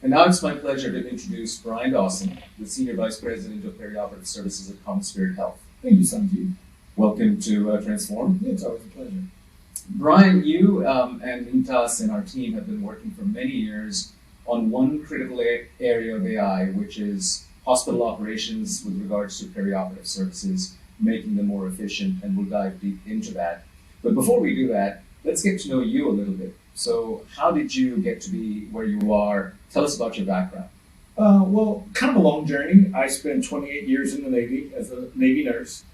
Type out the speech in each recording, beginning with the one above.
And now it's my pleasure to introduce Brian Dawson, the Senior Vice President of Perioperative Services at CommonSpirit Health. Thank you, Sanjeev. Welcome to Transform. Yeah, it's always a pleasure. Brian, you and Intas and our team have been working for many years on one critical area of AI, which is hospital operations with regards to perioperative services, making them more efficient, and we'll dive deep into that. But before we do that, let's get to know you a little bit. So how did you get to be where you are? Tell us about your background. Well, kind of a long journey. I spent 28 years in the Navy as a Navy nurse.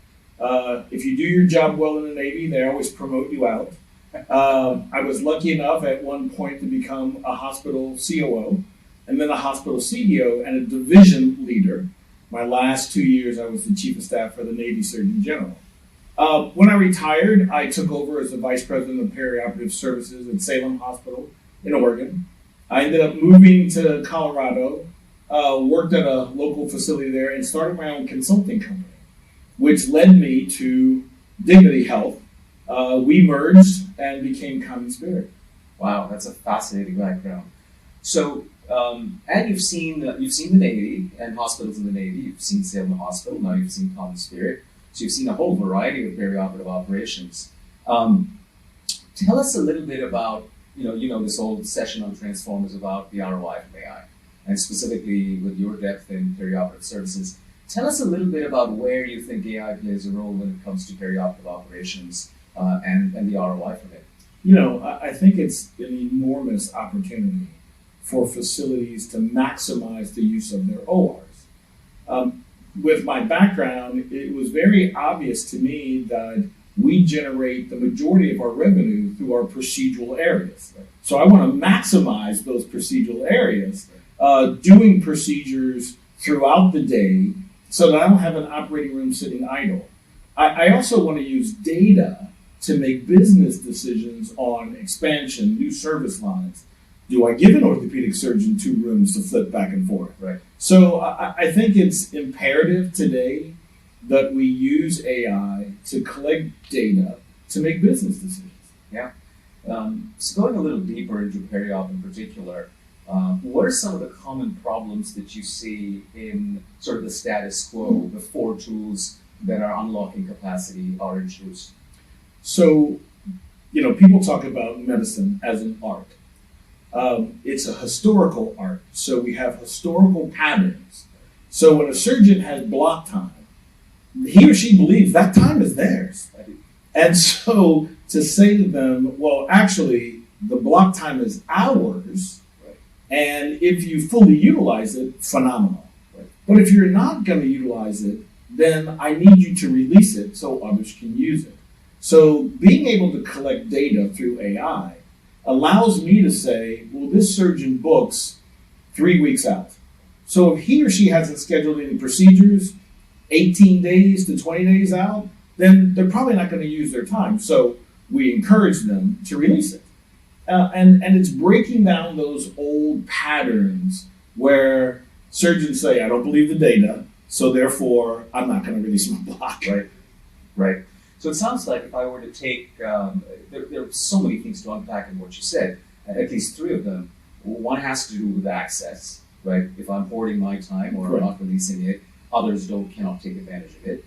If you do your job well in the Navy, they always promote you out. I was lucky enough at one point to become a hospital COO, and then a hospital CDO and a division leader. My last 2 years, I was the Chief of Staff for the Navy Surgeon General. When I retired, I took over as the Vice President of Perioperative Services at Salem Hospital in Oregon. I ended up moving to Colorado, worked at a local facility there, and started my own consulting company, which led me to Dignity Health. We merged and became CommonSpirit. Wow, that's a fascinating background. So, and you've seen the Navy and hospitals in the Navy. You've seen Salem Hospital. Now you've seen CommonSpirit. So you've seen a whole variety of perioperative operations. Tell us a little bit about, this whole session on Transform is about the ROI from AI, and specifically with your depth in perioperative services. Tell us a little bit about where you think AI plays a role when it comes to perioperative operations and the ROI from it. I think it's an enormous opportunity for facilities to maximize the use of their ORs. With my background, it was very obvious to me that we generate the majority of our revenue through our procedural areas. So I want to maximize those procedural areas, doing procedures throughout the day so that I don't have an operating room sitting idle. I also want to use data to make business decisions on expansion, new service lines. Do I give an orthopedic surgeon 2 rooms to flip back and forth? Right. So I think it's imperative today that we use AI to collect data to make business decisions. Yeah. So going a little deeper into periop in particular, what are some of the common problems that you see in sort of the status quo before tools that are unlocking capacity are introduced? So, people talk about medicine as an art. It's a historical art. So we have historical patterns. So when a surgeon has block time, he or she believes that time is theirs. And so to say to them, well, actually, the block time is ours. And if you fully utilize it, phenomenal. But if you're not going to utilize it, then I need you to release it so others can use it. So being able to collect data through AI allows me to say, well, this surgeon books 3 weeks out. So if he or she hasn't scheduled any procedures 18 days to 20 days out, then they're probably not going to use their time. So we encourage them to release it. And it's breaking down those old patterns where surgeons say, I don't believe the data, so therefore I'm not going to release my block. Right. So it sounds like if I were to take, there are so many things to unpack in what you said, at least 3 of them. One has to do with access, right? If I'm hoarding my time or I'm not releasing it, others cannot take advantage of it.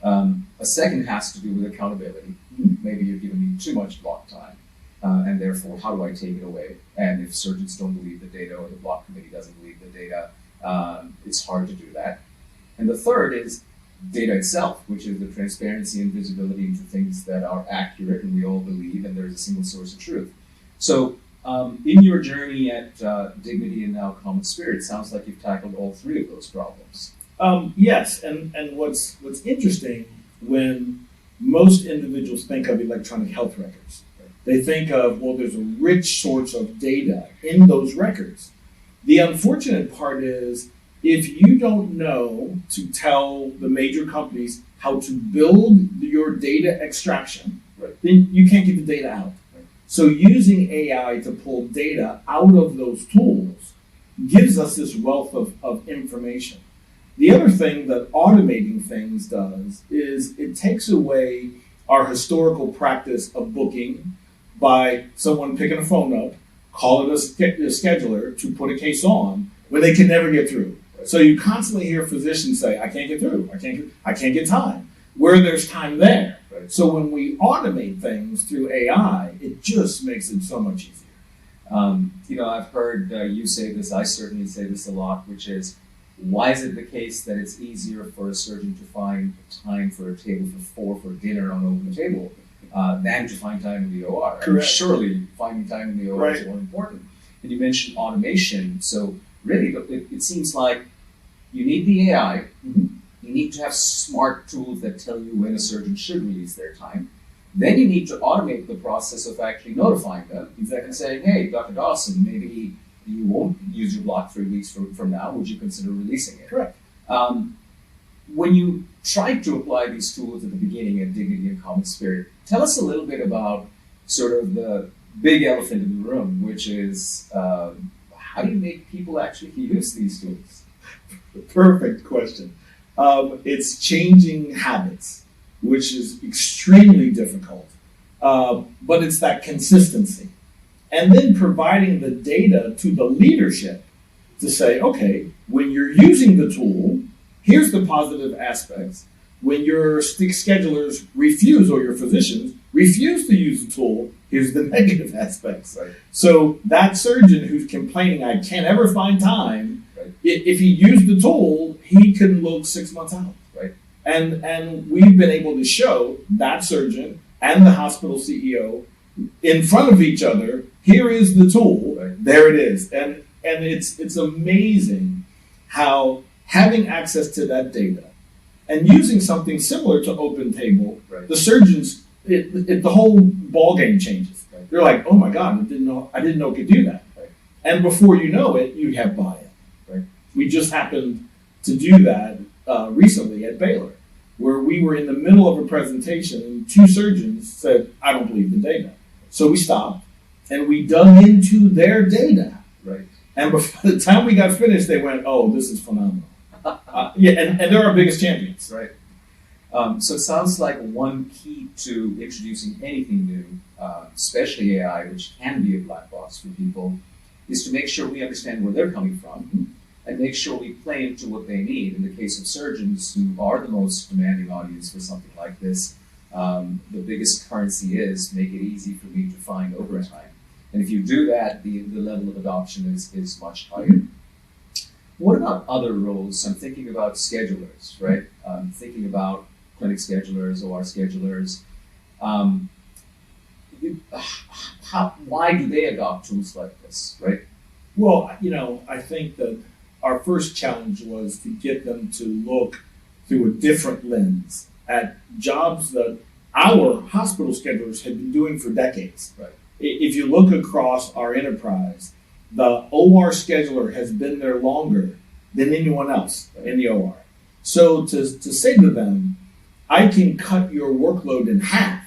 A second has to do with accountability. Maybe you're giving me too much block time, and therefore how do I take it away? And if surgeons don't believe the data or the block committee doesn't believe the data, it's hard to do that. And the third is data itself, which is the transparency and visibility into things that are accurate and we all believe, and there's a single source of truth. So in your journey at Dignity and now CommonSpirit, it sounds like you've tackled all 3 of those problems. Yes, and what's interesting, when most individuals think of electronic health records, they think of, well, there's a rich source of data in those records. The unfortunate part is, if you don't know to tell the major companies how to build your data extraction, then you can't get the data out. So using AI to pull data out of those tools gives us this wealth of information. The other thing that automating things does is it takes away our historical practice of booking by someone picking a phone up, calling a scheduler to put a case on when they can never get through. So you constantly hear physicians say, I can't get through, I can't get time, where there's time there. Right. So when we automate things through AI, it just makes it so much easier. I've heard you say this, I certainly say this a lot, which is, why is it the case that it's easier for a surgeon to find time for a table for 4 for dinner on an open table than to find time in the OR? Correct. I mean, surely finding time in the OR Right. is more important. And you mentioned automation, so really it seems like you need the AI, Mhm. you need to have smart tools that tell you when a surgeon should release their time. Then you need to automate the process of actually notifying them and saying, hey, Dr. Dawson, maybe you won't use your block 3 weeks from now. Would you consider releasing it? Correct. When you tried to apply these tools at the beginning at Dignity and CommonSpirit, tell us a little bit about sort of the big elephant in the room, which is how do you make people actually use these tools? Perfect question. It's changing habits, which is extremely difficult, but it's that consistency. And then providing the data to the leadership to say, okay, when you're using the tool, here's the positive aspects. When your schedulers refuse, or your physicians refuse to use the tool, here's the negative aspects. Right. So that surgeon who's complaining, I can't ever find time, Right. if he used the tool, he can look 6 months out. Right. And we've been able to show that surgeon and the hospital CEO in front of each other, here is the tool, Right. there it is. And it's amazing how having access to that data and using something similar to Open Table, Right. the surgeons, the whole ball game changes. Right. They're like, oh my God, I didn't know it could do that. Right. And before you know it, you have buy-in. Right. We just happened to do that recently at Baylor, where we were in the middle of a presentation and 2 surgeons said, I don't believe the data. So we stopped and we dug into their data. Right. And by the time we got finished, they went, oh, this is phenomenal. And they're our biggest champions. Right. So it sounds like one key to introducing anything new, especially AI, which can be a black box for people, is to make sure we understand where they're coming from and make sure we play into what they need. In the case of surgeons, who are the most demanding audience for something like this, the biggest currency is make it easy for me to find overtime. And if you do that, the level of adoption is much higher. What about other roles? I'm thinking about schedulers, right? I'm thinking about clinic schedulers, OR schedulers. Why do they adopt tools like this, right? Well, I think that our first challenge was to get them to look through a different lens at jobs that our hospital schedulers had been doing for decades. Right. If you look across our enterprise, the OR scheduler has been there longer than anyone else in the OR. So to say to them, I can cut your workload in half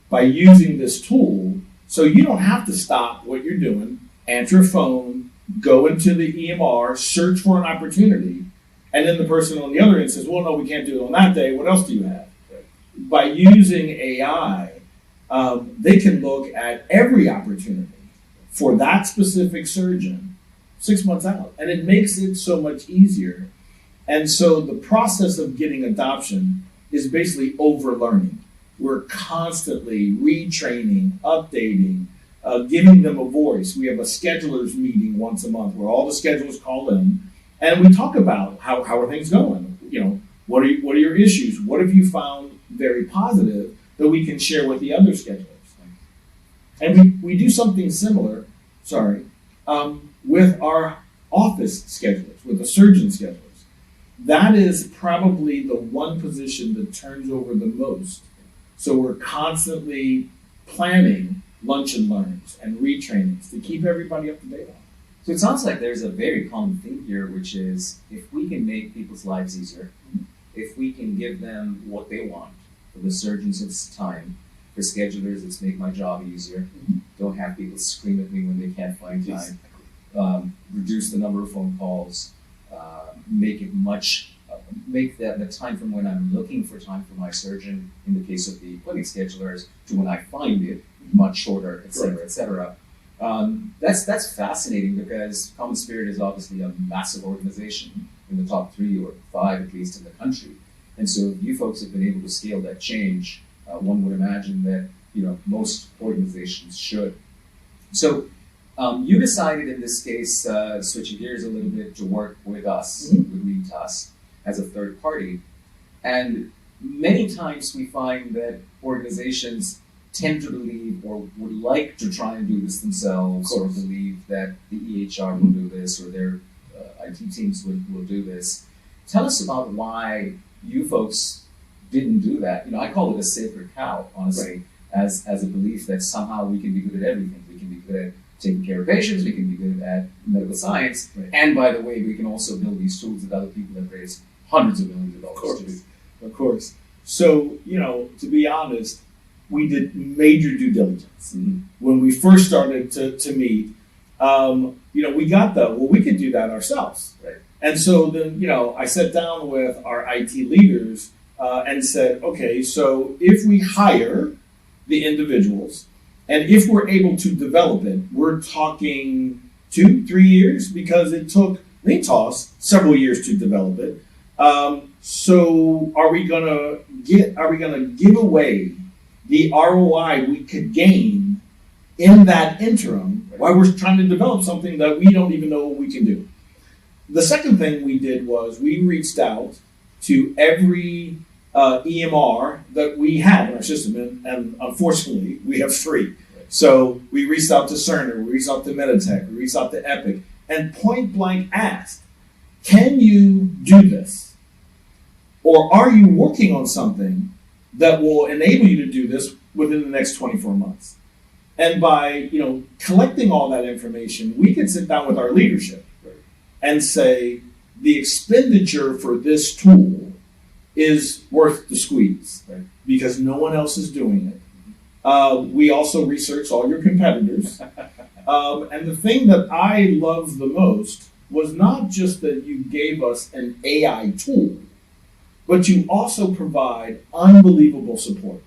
by using this tool, so you don't have to stop what you're doing, answer a phone, go into the EMR, search for an opportunity, and then the person on the other end says, well, no, we can't do it on that day. What else do you have? By using AI, they can look at every opportunity for that specific surgeon 6 months out. And it makes it so much easier. And so the process of getting adoption is basically overlearning. We're constantly retraining, updating, giving them a voice. We have a schedulers meeting once a month where all the schedulers call in and we talk about how are things going? What are your issues? What have you found very positive that we can share with the other schedulers? And we do something similar, with our office schedulers, with the surgeon schedulers. That is probably the one position that turns over the most. So we're constantly planning lunch and learns and retrainings to keep everybody up to date on. So it sounds like there's a very common theme here, which is if we can make people's lives easier, if we can give them what they want, for the surgeons it's time, for schedulers it's make my job easier, don't have people scream at me when they can't find time, reduce the number of phone calls, make the time from when I'm looking for time for my surgeon, in the case of the clinic schedulers, to when I find it much shorter, et cetera, et cetera. That's fascinating because CommonSpirit is obviously a massive organization in the top 3 or 5 at least in the country, and so if you folks have been able to scale that change, one would imagine that most organizations should. So you decided in this case, switching gears a little bit, to work with us, with LeanTask, as a third party, and many times we find that organizations tend to believe or would like to try and do this themselves, or believe that the EHR will do this or their IT teams will do this. Tell us about why you folks didn't do that. I call it a sacred cow, honestly, as a belief that somehow we can be good at everything. We can be good at taking care of patients, we can be good at medical science, and by the way, we can also build these tools that other people have raised hundreds of millions of dollars to do. Of course. So, to be honest, we did major due diligence. When we first started to meet, we got we could do that ourselves. Right. And so then, I sat down with our IT leaders and said, okay, so if we hire the individuals and if we're able to develop it, we're talking 2-3 years, because it took LeanTask several years to develop it. So are we gonna give away the ROI we could gain in that interim while we're trying to develop something that we don't even know what we can do? The second thing we did was we reached out to every EMR that we had in our system, and unfortunately we have 3. So we reached out to Cerner, we reached out to Meditech, we reached out to Epic, and point blank asked, can you do this? Or are you working on something that will enable you to do this within the next 24 months? And by collecting all that information, we can sit down with our leadership and say, the expenditure for this tool is worth the squeeze, because no one else is doing it. We also researched all your competitors. And the thing that I loved the most was not just that you gave us an AI tool, but you also provide unbelievable support.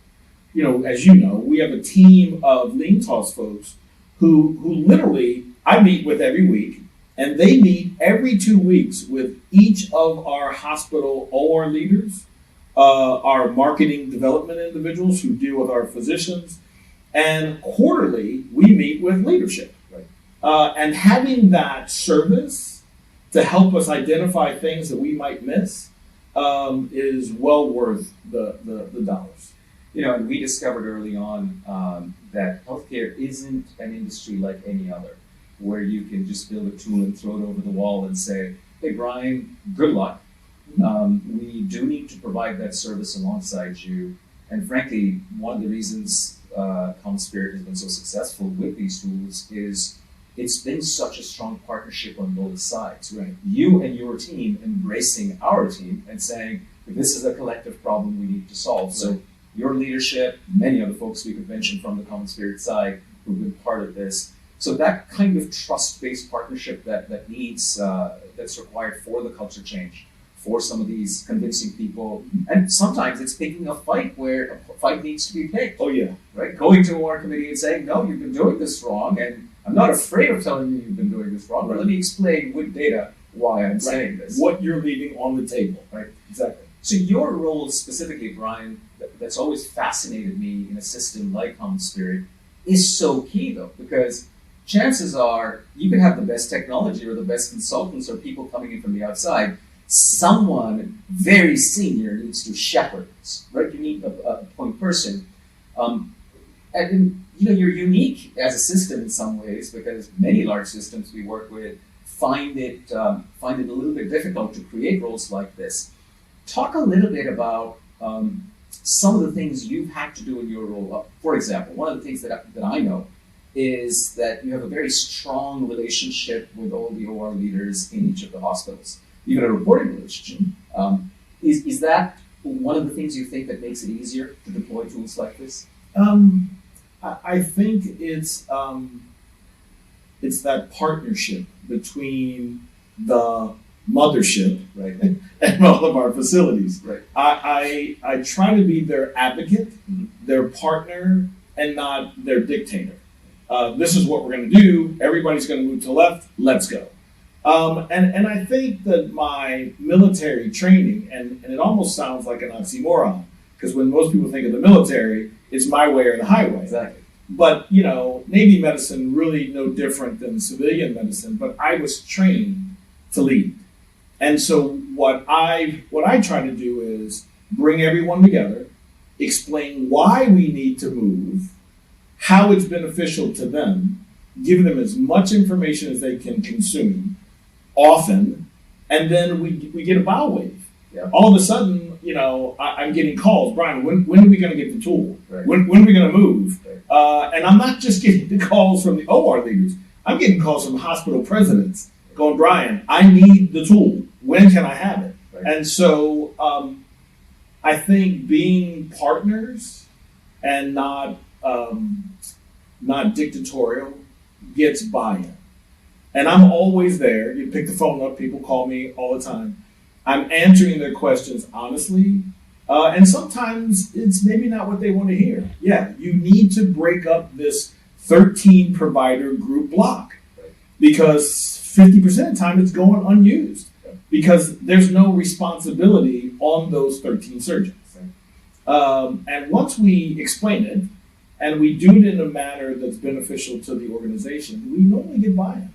As you know, we have a team of LeanTask folks who literally I meet with every week, and they meet every 2 weeks with each of our hospital OR leaders, our marketing development individuals who deal with our physicians, and quarterly we meet with leadership. And having that service to help us identify things that we might miss is well worth the dollars. And we discovered early on that healthcare isn't an industry like any other, where you can just build a tool and throw it over the wall and say, hey, Brian, good luck. We do need to provide that service alongside you. And frankly, one of the reasons CommonSpirit has been so successful with these tools is it's been such a strong partnership on both sides. You and your team embracing our team and saying, this is a collective problem we need to solve. So your leadership, many of the folks we could mention from the CommonSpirit side who've been part of this. So that kind of trust-based partnership that's required for the culture change, for some of these convincing people, and sometimes it's picking a fight where a fight needs to be picked. Oh yeah, Going to our committee and saying, no, you've been doing this wrong, and I'm not afraid of telling you you've been doing this wrong, but let me explain with data why I'm saying this. What you're leaving on the table. Exactly. So your role specifically, Brian, that's always fascinated me in a system like CommonSpirit is so key though, because chances are you can have the best technology or the best consultants or people coming in from the outside. Someone very senior needs to shepherd this, You need a point person. And you're unique as a system in some ways, because many large systems we work with find it a little bit difficult to create roles like this. Talk a little bit about some of the things you've had to do in your role. For example, one of the things that I know is that you have a very strong relationship with all the OR leaders in each of the hospitals, even a reporting relationship. Is that one of the things you think that makes it easier to deploy tools like this? I think it's that partnership between the mothership and all of our facilities. I try to be their advocate, their partner, and not their dictator. This is what we're going to do. Everybody's going to move to the left. Let's go. And I think that my military training, and it almost sounds like an oxymoron, because when most people think of the military, it's my way or the highway. Exactly. But, Navy medicine really no different than civilian medicine, but I was trained to lead. And so what I try to do is bring everyone together, explain why we need to move, how it's beneficial to them, give them as much information as they can consume often, and then we get a bow wave. Yeah. All of a sudden, I'm getting calls. Brian, when are we going to get the tool? Right. When are we going to move? Right. And I'm not just getting the calls from the OR leaders. I'm getting calls from hospital presidents going, Brian, I need the tool. When can I have it? Right. And so I think being partners and not dictatorial gets buy-in. And I'm always there. You pick the phone up, people call me all the time. I'm answering their questions honestly. And sometimes it's maybe not what they want to hear. Yeah, you need to break up this 13 provider group block because 50% of the time it's going unused because there's no responsibility on those 13 surgeons. And once we explain it and we do it in a manner that's beneficial to the organization, we normally get buy-in.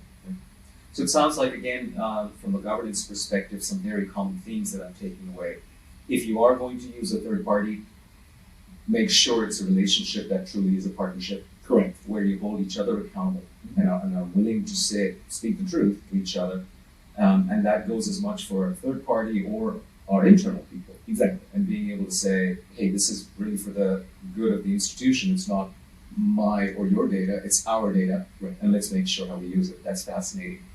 So it sounds like, again, from a governance perspective, some very common themes that I'm taking away. If you are going to use a third party, make sure it's a relationship that truly is a partnership. Correct. Where you hold each other accountable and are willing to speak the truth to each other. And that goes as much for a third party or our internal people. Exactly. And being able to say, hey, this is really for the good of the institution. It's not my or your data, it's our data. Right. And let's make sure how we use it. That's fascinating.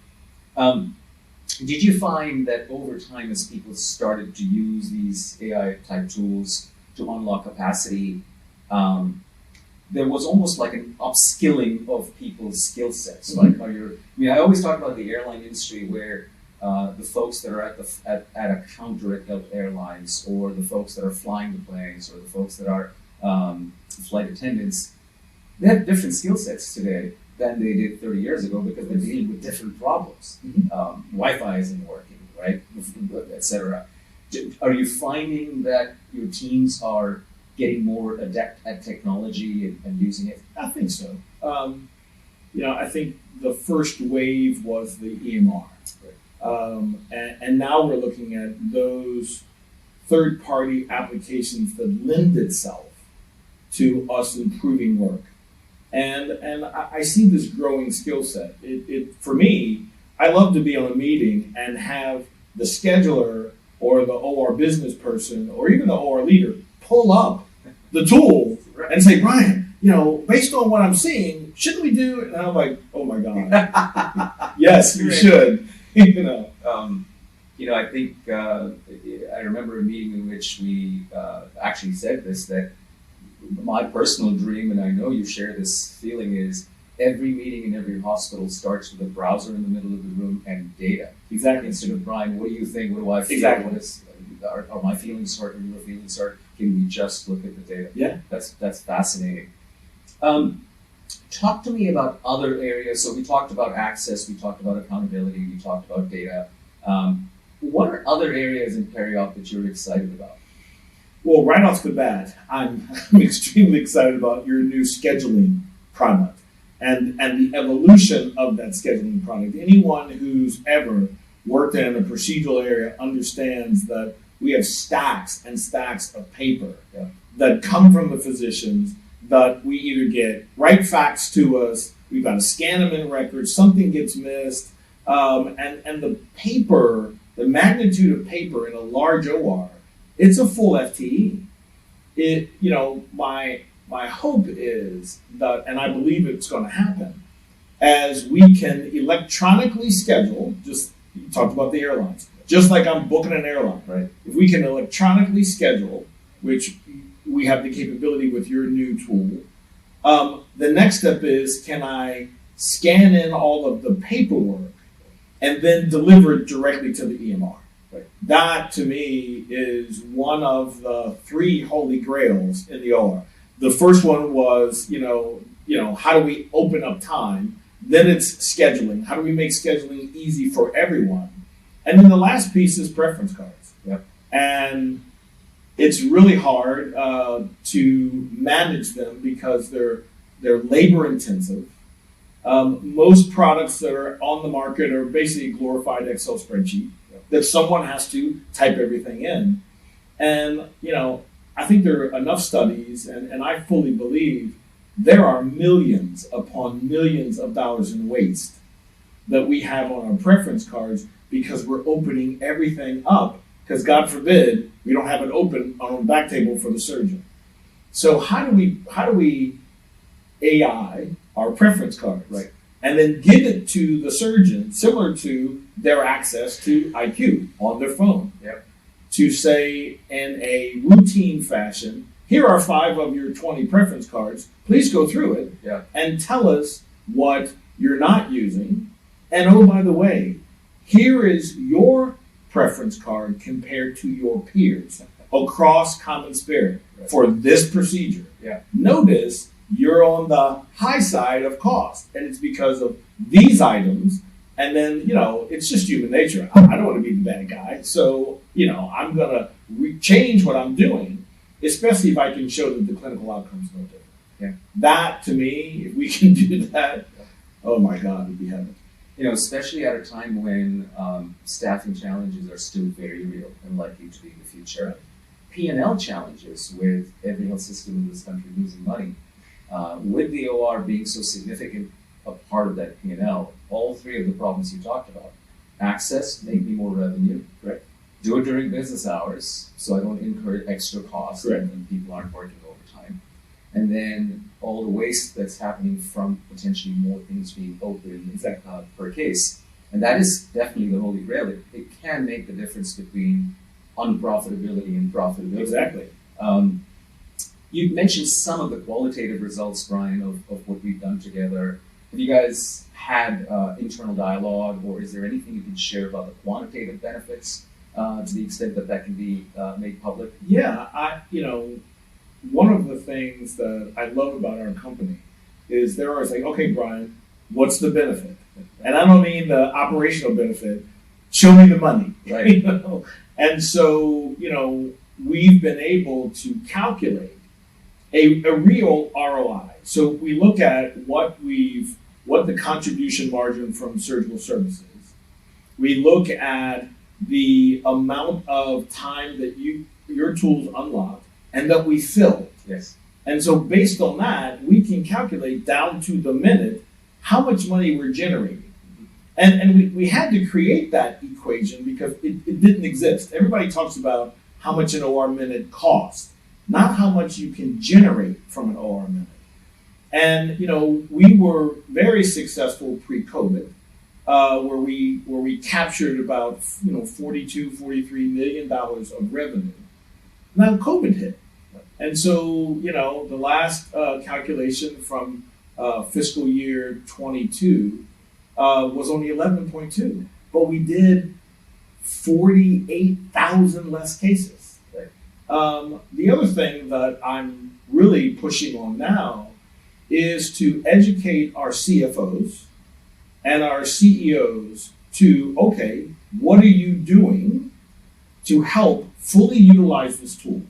Did you find that over time, as people started to use these AI-type tools to unlock capacity, there was almost like an upskilling of people's skill sets? Mm-hmm. Like, I always talk about the airline industry where the folks that are at a counter at airlines, or the folks that are flying the planes, or the folks that are flight attendants, they have different skill sets today than they did 30 years ago because they're dealing with different problems. Mm-hmm. Wi-Fi isn't working, right, etc. Are you finding that your teams are getting more adept at technology and using it? I think so. I think the first wave was the EMR. Right. And now we're looking at those third-party applications that lend itself to us improving work. And I see this growing skill set. For me, I love to be on a meeting and have the scheduler or the OR business person or even the OR leader pull up the tool and say, Brian, based on what I'm seeing, shouldn't we do it? And I'm like, oh my God. Yes, you should. I think I remember a meeting in which we actually said this, that my personal dream, and I know you share this feeling, is every meeting in every hospital starts with a browser in the middle of the room and data. Exactly. Instead of, Brian, what do you think? What do I feel? Exactly. Are my feelings hurt? Are your feelings hurt? Can we just look at the data? Yeah. That's fascinating. Talk to me about other areas. So we talked about access, we talked about accountability, we talked about data. What are other areas in Periop that you're excited about? Well, right off the bat, I'm extremely excited about your new scheduling product and the evolution of that scheduling product. Anyone who's ever worked in a procedural area understands that we have stacks and stacks of paper that come from the physicians that we either get right facts to us, we've got to scan them in records, something gets missed, and the paper, the magnitude of paper in a large OR, it's a full FTE. My hope is that, and I believe it's going to happen, as we can electronically schedule, just you talked about the airlines, just like I'm booking an airline, right? If we can electronically schedule, which we have the capability with your new tool, the next step is, can I scan in all of the paperwork and then deliver it directly to the EMR? Right. That, to me, is one of the three holy grails in the OR. The first one was, how do we open up time? Then it's scheduling. How do we make scheduling easy for everyone? And then the last piece is preference cards. Yep. And it's really hard to manage them because they're labor intensive. Most products that are on the market are basically a glorified Excel spreadsheet that someone has to type everything in. And, I think there are enough studies, and I fully believe there are millions upon millions of dollars in waste that we have on our preference cards because we're opening everything up, because God forbid we don't have it open on the back table for the surgeon. So how do we AI our preference cards, right, and then give it to the surgeon, similar to their access to IQ on their phone, yep, to say in a routine fashion, here are 5 of your 20 preference cards. Please go through it and tell us what you're not using. And oh, by the way, here is your preference card compared to your peers across CommonSpirit for this procedure. Yeah. Notice you're on the high side of cost, and it's because of these items. And then, it's just human nature. I don't want to be the bad guy. So, I'm going to change what I'm doing, especially if I can show that the clinical outcomes are no different. Yeah. That, to me, if we can do that, oh my God, it'd be heaven. Especially at a time when staffing challenges are still very real and likely to be in the future. P&L challenges with every health system in this country losing money. With the OR being so significant a part of that P&L, all 3 of the problems you talked about. Access, make me more revenue. Right. Do it during business hours so I don't incur extra costs and people aren't working overtime. And then all the waste that's happening from potentially more things being open per case. And that is definitely the holy grail. It can make the difference between unprofitability and profitability. Exactly. You mentioned some of the qualitative results, Brian, of what we've done together. Have you guys had internal dialogue, or is there anything you can share about the quantitative benefits to the extent that can be made public? Yeah, one of the things that I love about our company is they're always like, okay, Brian, what's the benefit? And I don't mean the operational benefit. Show me the money. Right. And so, we've been able to calculate a real ROI. So we look at what the contribution margin from surgical services. We look at the amount of time that your tools unlock and that we fill. Yes. And so based on that, we can calculate down to the minute how much money we're generating. And we had to create that equation because it didn't exist. Everybody talks about how much an OR minute costs, not how much you can generate from an OR minute. And we were very successful pre-COVID, where we captured about $42-43 million of revenue. Now COVID hit, and so the last calculation from fiscal year 22 was only 11.2, but we did 48,000 less cases. The other thing that I'm really pushing on now is to educate our CFOs and our CEOs to, okay, what are you doing to help fully utilize this tool?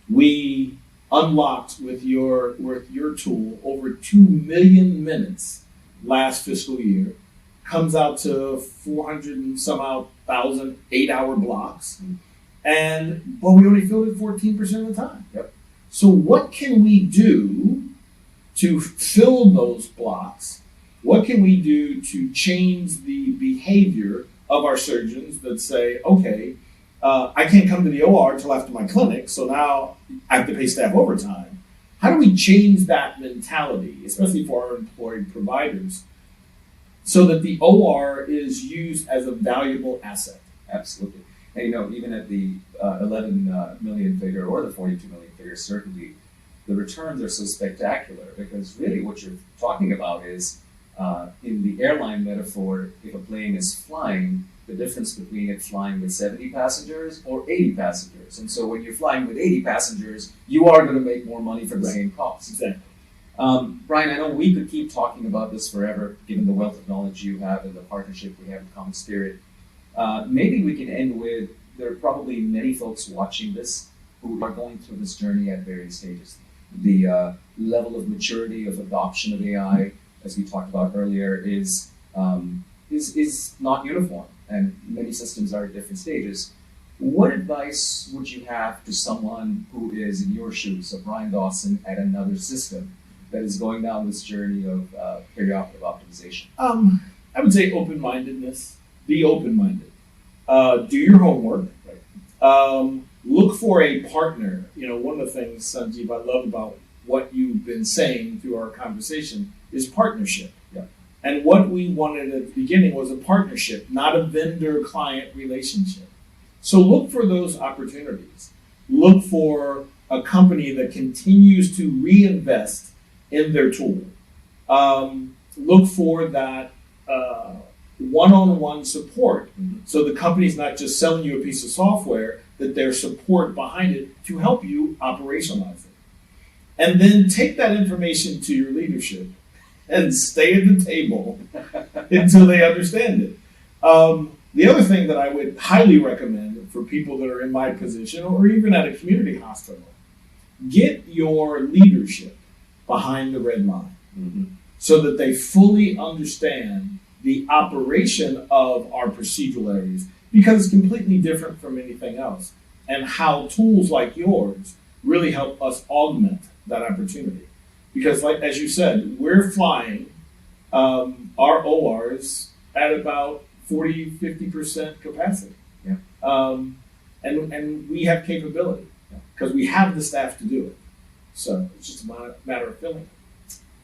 We unlocked with your tool over 2 million minutes last fiscal year. Comes out to 400 and some odd thousand 8-hour blocks. But we only filled it 14% of the time. Yep. So what can we do to fill those blocks? What can we do to change the behavior of our surgeons that say, okay, I can't come to the OR until after my clinic, so now I have to pay staff overtime. How do we change that mentality, especially for our employed providers, so that the OR is used as a valuable asset? Absolutely. And even at the 11 million figure or the 42 million figure, certainly the returns are so spectacular, because really what you're talking about is, in the airline metaphor, if a plane is flying, the difference between it flying with 70 passengers or 80 passengers. And so when you're flying with 80 passengers, you are going to make more money for the same cost. Exactly. Brian, I know we could keep talking about this forever, given the wealth of knowledge you have and the partnership we have with CommonSpirit. Maybe we can end with, there are probably many folks watching this who are going through this journey at various stages. The level of maturity of adoption of AI, as we talked about earlier, is not uniform, and many systems are at different stages. What advice would you have to someone who is in your shoes, so Brian Dawson at another system that is going down this journey of perioperative optimization? I would say open-mindedness. Be open-minded. Do your homework. Right. Look for a partner. One of the things, Sanjeev, I love about what you've been saying through our conversation is partnership. Yeah. And what we wanted at the beginning was a partnership, not a vendor-client relationship. So look for those opportunities. Look for a company that continues to reinvest in their tool. Look for that one-on-one support. Mm-hmm. So the company's not just selling you a piece of software, that there's support behind it to help you operationalize it. And then take that information to your leadership and stay at the table until they understand it. The other thing that I would highly recommend for people that are in my position or even at a community hospital, get your leadership behind the red line. Mm-hmm. So that they fully understand the operation of our procedural areas, because it's completely different from anything else, and how tools like yours really help us augment that opportunity. Because as you said, we're flying our ORs at about 40-50% capacity. Yeah. And we have capability because we have the staff to do it. So it's just a matter of filling it.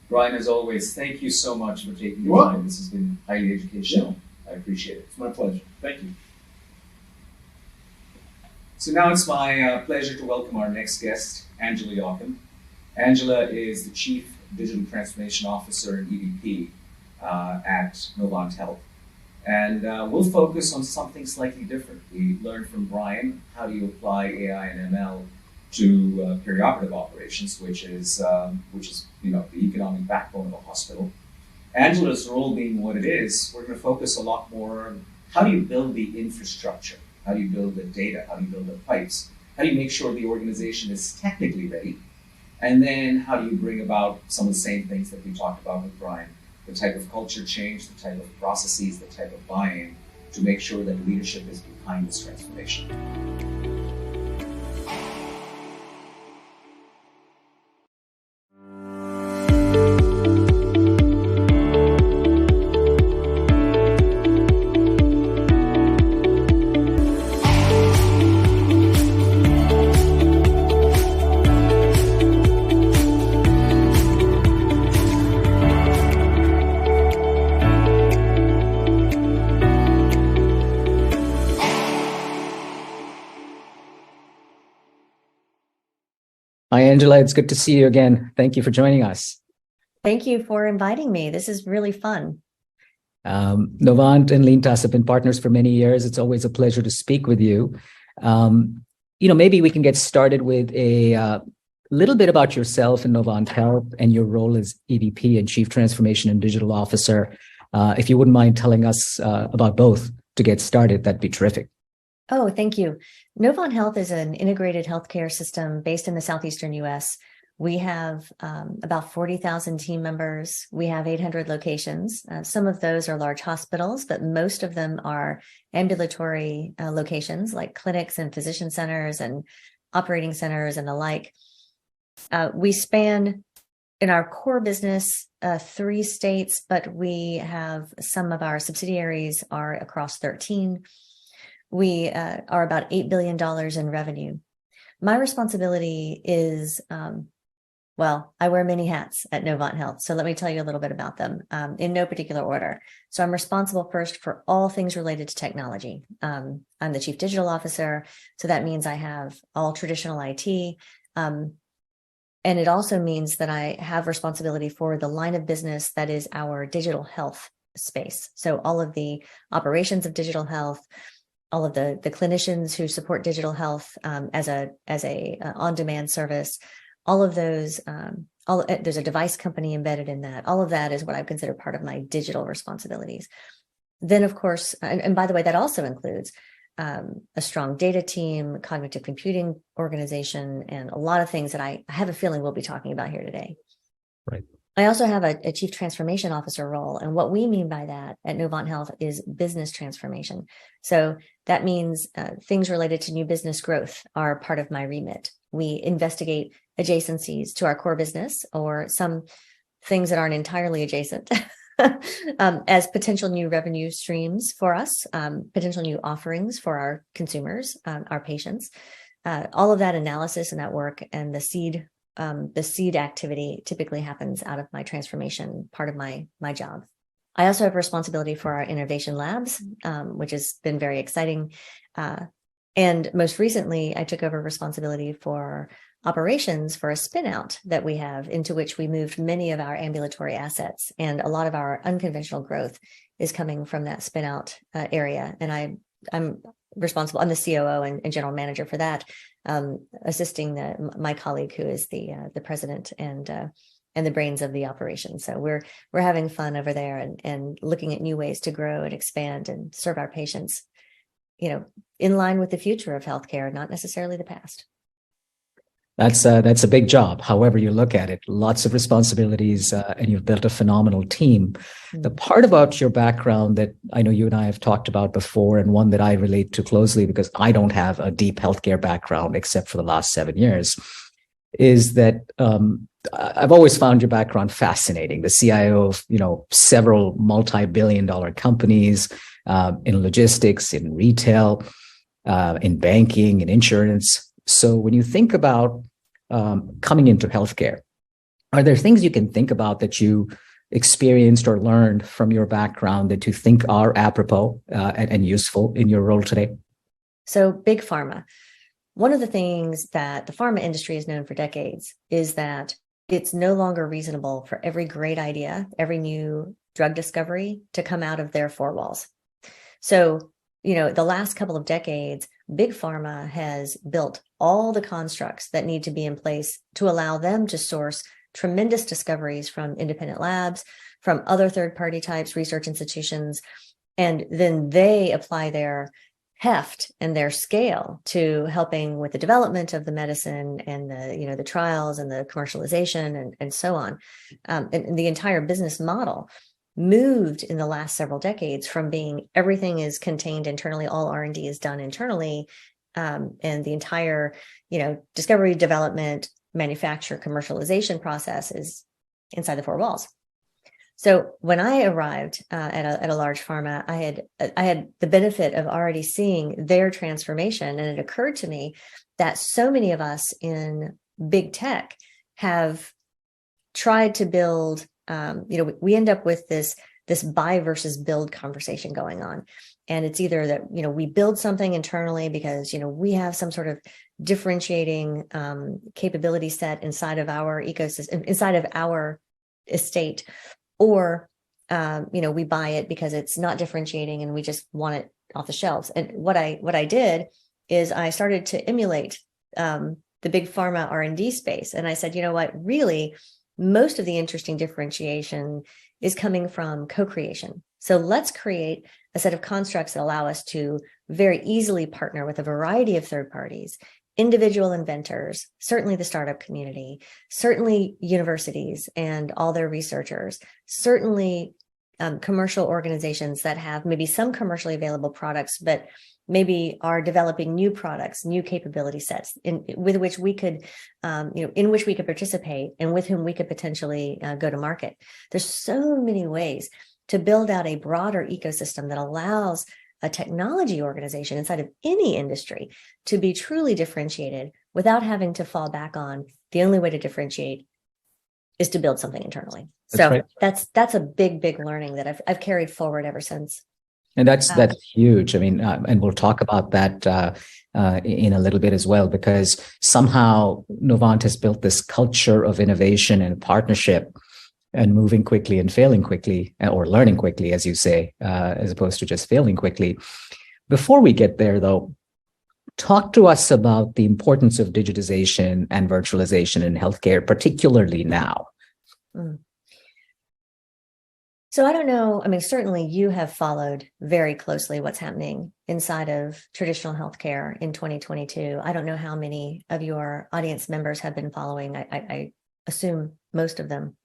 Brian, as always, thank you so much for taking the You're time. welcome. This has been highly educational. Yeah. I appreciate it. It's my pleasure. Thank you. So now it's my pleasure to welcome our next guest, Angela Yochem. Angela is the Chief Digital Transformation Officer and EVP at Novant Health. And we'll focus on something slightly different. We learned from Brian how do you apply AI and ML to perioperative operations, which is the economic backbone of a hospital. Angela's role being what it is, we're going to focus a lot more on how do you build the infrastructure, how do you build the data, how do you build the pipes, how do you make sure the organization is technically ready, and then how do you bring about some of the same things that we talked about with Brian, the type of culture change, the type of processes, the type of buy-in to make sure that leadership is behind this transformation. Hi, Angela. It's good to see you again. Thank you for joining us. Thank you for inviting me. This is really fun. Novant and Lintas have been partners for many years. It's always a pleasure to speak with you. Maybe we can get started with a little bit about yourself and Novant Health and your role as EVP and Chief Transformation and Digital Officer. If you wouldn't mind telling us about both to get started, that'd be terrific. Oh, thank you. Novant Health is an integrated healthcare system based in the southeastern U.S. We have about 40,000 team members. We have 800 locations. Some of those are large hospitals, but most of them are ambulatory locations like clinics and physician centers and operating centers and the like. We span in our core business 3 states, but we have some of our subsidiaries are across 13. We are about $8 billion in revenue. My responsibility is, I wear many hats at Novant Health. So let me tell you a little bit about them in no particular order. So I'm responsible first for all things related to technology. I'm the Chief Digital Officer. So that means I have all traditional IT. And it also means that I have responsibility for the line of business that is our digital health space. So all of the operations of digital health, all of the clinicians who support digital health as a on-demand service, all of those, there's a device company embedded in that. All of that is what I consider part of my digital responsibilities. Then, of course, and by the way, that also includes a strong data team, cognitive computing organization, and a lot of things that I have a feeling we'll be talking about here today. Right. I also have a chief transformation officer role. And what we mean by that at Novant Health is business transformation. So that means things related to new business growth are part of my remit. We investigate adjacencies to our core business or some things that aren't entirely adjacent as potential new revenue streams for us, potential new offerings for our consumers, our patients. All of that analysis and that work and the seed activity typically happens out of my transformation part of my job. I also have responsibility for our innovation labs, which has been very exciting. And most recently, I took over responsibility for operations for a spin-out that we have, into which we moved many of our ambulatory assets, and a lot of our unconventional growth is coming from that spin-out area. And I'm responsible. I'm the COO and general manager for that, assisting my colleague who is the president and the brains of the operation. So we're having fun over there and looking at new ways to grow and expand and serve our patients, in line with the future of healthcare, not necessarily the past. That's a big job. However you look at it, lots of responsibilities, and you've built a phenomenal team. The part about your background that I know you and I have talked about before, and one that I relate to closely because I don't have a deep healthcare background except for the last 7 years, is that I've always found your background fascinating. The CIO of several multi-billion-dollar companies in logistics, in retail, in banking, in insurance. So when you think about coming into healthcare, are there things you can think about that you experienced or learned from your background that you think are apropos and useful in your role today? So big pharma. One of the things that the pharma industry has known for decades is that it's no longer reasonable for every great idea, every new drug discovery to come out of their four walls. So, the last couple of decades, big pharma has built all the constructs that need to be in place to allow them to source tremendous discoveries from independent labs, from other third-party types, research institutions, and then they apply their heft and their scale to helping with the development of the medicine and the trials and the commercialization and so on. And the entire business model moved in the last several decades from being everything is contained internally, all R&D is done internally, and the entire discovery, development, manufacture, commercialization process is inside the four walls. So when I arrived at a large pharma, I had the benefit of already seeing their transformation, and it occurred to me that so many of us in big tech have tried to build. We end up with this buy versus build conversation going on. And it's either that, we build something internally because, we have some sort of differentiating capability set inside of our ecosystem, inside of our estate, or, we buy it because it's not differentiating and we just want it off the shelves. And what I did is I started to emulate the big pharma R&D space. And I said, really, most of the interesting differentiation is coming from co-creation. So let's create a set of constructs that allow us to very easily partner with a variety of third parties, individual inventors, certainly the startup community, certainly universities and all their researchers, certainly commercial organizations that have maybe some commercially available products, but maybe are developing new products, new capability sets in which we could participate and with whom we could potentially go to market. There's so many ways to build out a broader ecosystem that allows a technology organization inside of any industry to be truly differentiated without having to fall back on the only way to differentiate is to build something internally. That's a big learning that I've carried forward ever since. And that's huge. I mean, and we'll talk about that in a little bit as well, because somehow Novant has built this culture of innovation and partnership and moving quickly and failing quickly, or learning quickly, as you say, as opposed to just failing quickly. Before we get there, though, Talk to us about the importance of digitization and virtualization in healthcare, particularly now. So I don't know. I mean, certainly you have followed very closely what's happening inside of traditional healthcare in 2022. I don't know how many of your audience members have been following. I assume most of them.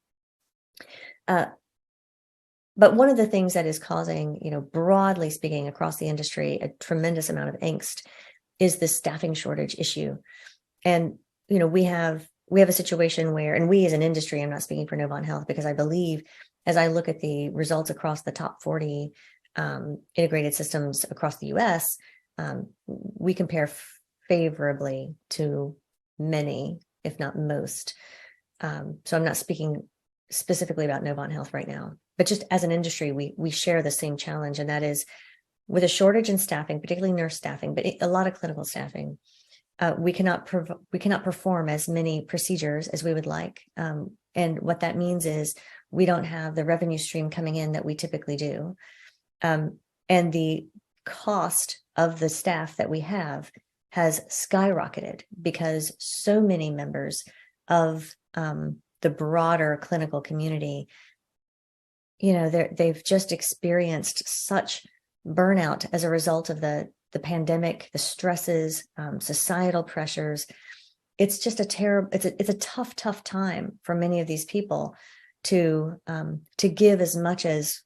But one of the things that is causing, broadly speaking across the industry, a tremendous amount of angst is the staffing shortage issue. And, we have a situation where, and we as an industry, I'm not speaking for Novant Health, because I believe as I look at the results across the top 40 integrated systems across the US, we compare favorably to many, if not most. So I'm not speaking specifically about Novant Health right now, but just as an industry, we share the same challenge, and that is with a shortage in staffing, particularly nurse staffing, but a lot of clinical staffing. We cannot perform as many procedures as we would like, and what that means is we don't have the revenue stream coming in that we typically do, and the cost of the staff that we have has skyrocketed because so many members of the broader clinical community, they've just experienced such burnout as a result of the pandemic, the stresses, societal pressures. It's just it's a tough time for many of these people to give as much as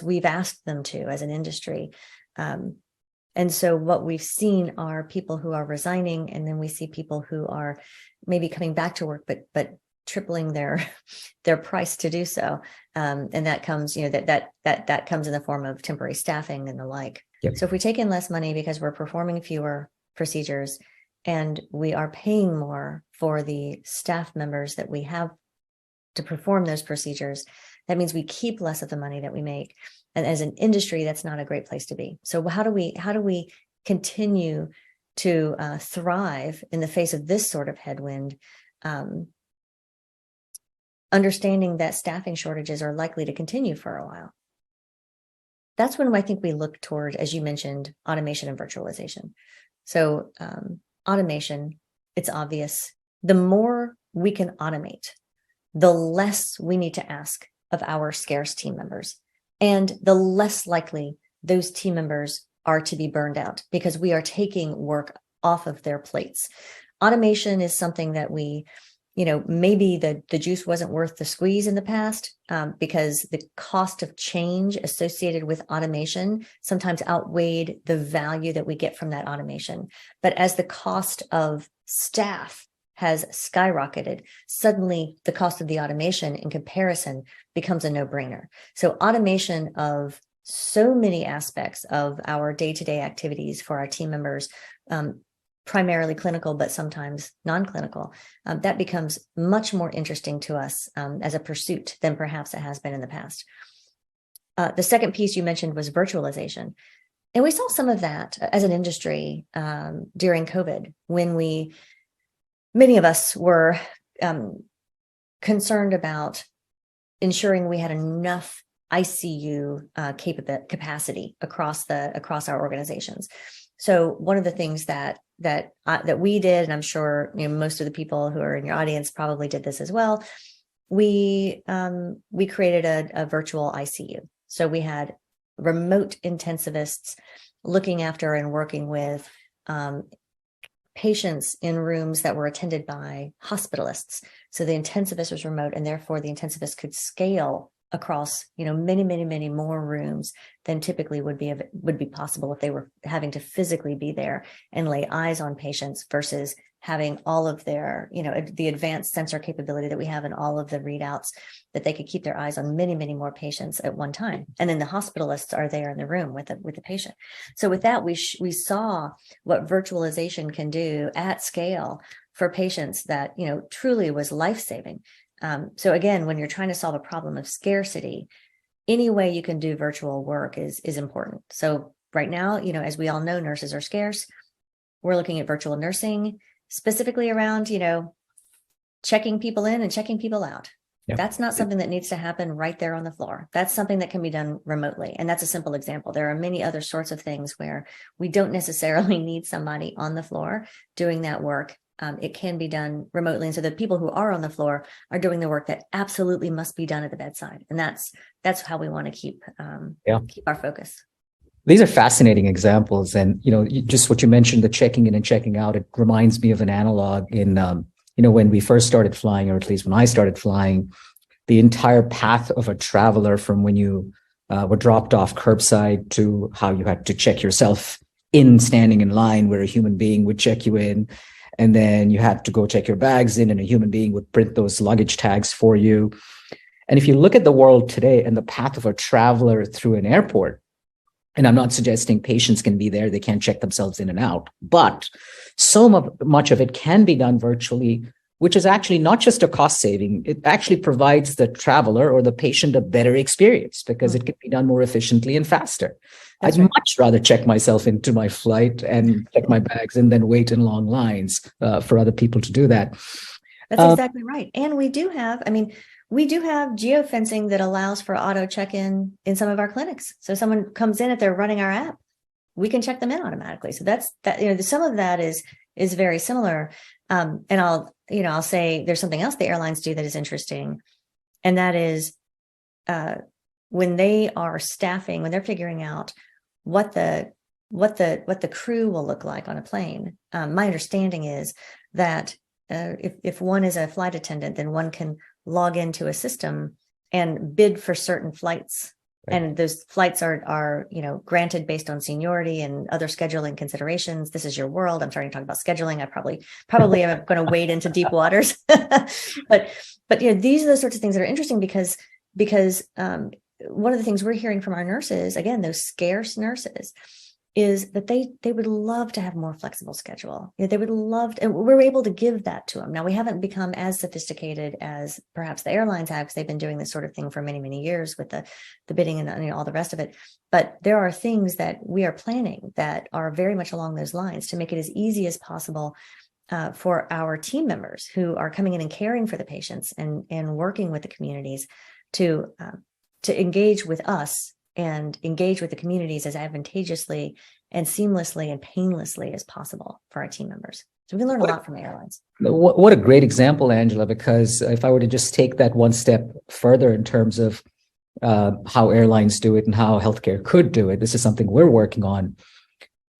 we've asked them to as an industry. And so what we've seen are people who are resigning, and then we see people who are maybe coming back to work, but tripling their price to do so. And that comes, that comes in the form of temporary staffing and the like. Yep. So if we take in less money because we're performing fewer procedures and we are paying more for the staff members that we have to perform those procedures, that means we keep less of the money that we make. And as an industry, that's not a great place to be. So how do we continue to thrive in the face of this sort of headwind? Understanding that staffing shortages are likely to continue for a while. That's when I think we look toward, as you mentioned, automation and virtualization. So automation, it's obvious. The more we can automate, the less we need to ask of our scarce team members, and the less likely those team members are to be burned out because we are taking work off of their plates. Automation is something that we, maybe the juice wasn't worth the squeeze in the past because the cost of change associated with automation sometimes outweighed the value that we get from that automation. But as the cost of staff has skyrocketed, suddenly the cost of the automation in comparison becomes a no-brainer. So automation of so many aspects of our day-to-day activities for our team members, primarily clinical, but sometimes non-clinical, that becomes much more interesting to us as a pursuit than perhaps it has been in the past. The second piece you mentioned was virtualization. And we saw some of that as an industry during COVID, when many of us were concerned about ensuring we had enough ICU capacity across our organizations. So one of the things that we did, and I'm sure most of the people who are in your audience probably did this as well, we created a virtual ICU. So we had remote intensivists looking after and working with patients in rooms that were attended by hospitalists. So the intensivist was remote, and therefore the intensivist could scale across, many more rooms than typically would be possible if they were having to physically be there and lay eyes on patients versus having all of their, the advanced sensor capability that we have and all of the readouts that they could keep their eyes on many more patients at one time. And then the hospitalists are there in the room with the patient. So with that, we saw what virtualization can do at scale for patients that, truly was life-saving. So again, when you're trying to solve a problem of scarcity, any way you can do virtual work is important. So right now, as we all know, nurses are scarce. We're looking at virtual nursing, specifically around, checking people in and checking people out. Yep. That's not something that needs to happen right there on the floor. That's something that can be done remotely. And that's a simple example. There are many other sorts of things where we don't necessarily need somebody on the floor doing that work. It can be done remotely. And so the people who are on the floor are doing the work that absolutely must be done at the bedside. And that's how we want to keep our focus. These are fascinating examples. And, just what you mentioned, the checking in and checking out, it reminds me of an analog in, when we first started flying, or at least when I started flying, the entire path of a traveler from when you were dropped off curbside to how you had to check yourself in, standing in line where a human being would check you in. And then you had to go check your bags in, and a human being would print those luggage tags for you. And if you look at the world today and the path of a traveler through an airport, and I'm not suggesting patients can be there, they can't check themselves in and out, but so much of it can be done virtually, which is actually not just a cost saving. It actually provides the traveler or the patient a better experience because it can be done more efficiently and faster. I'd much rather check myself into my flight and check my bags and then wait in long lines for other people to do that. That's exactly right. And we do have geofencing that allows for auto check-in in some of our clinics. So someone comes in, if they're running our app, we can check them in automatically. So that's that, some of that is very similar. And I'll say there's something else the airlines do that is interesting. And that is when they are staffing, when they're figuring out what the crew will look like on a plane. My understanding is that if one is a flight attendant, then one can log into a system and bid for certain flights. Right. And those flights are granted based on seniority and other scheduling considerations. This is your world. I'm starting to talk about scheduling. I probably am going to wade into deep waters. but these are the sorts of things that are interesting because one of the things we're hearing from our nurses, again, those scarce nurses, is that they would love to have more flexible schedule. They would love to, and we're able to give that to them. Now, we haven't become as sophisticated as perhaps the airlines have, because they've been doing this sort of thing for many, many years with the bidding and all the rest of it. But there are things that we are planning that are very much along those lines to make it as easy as possible for our team members who are coming in and caring for the patients and working with the communities to engage with us and engage with the communities as advantageously and seamlessly and painlessly as possible for our team members. So we can learn a lot from the airlines. What a great example, Angela, because if I were to just take that one step further in terms of how airlines do it and how healthcare could do it, this is something we're working on.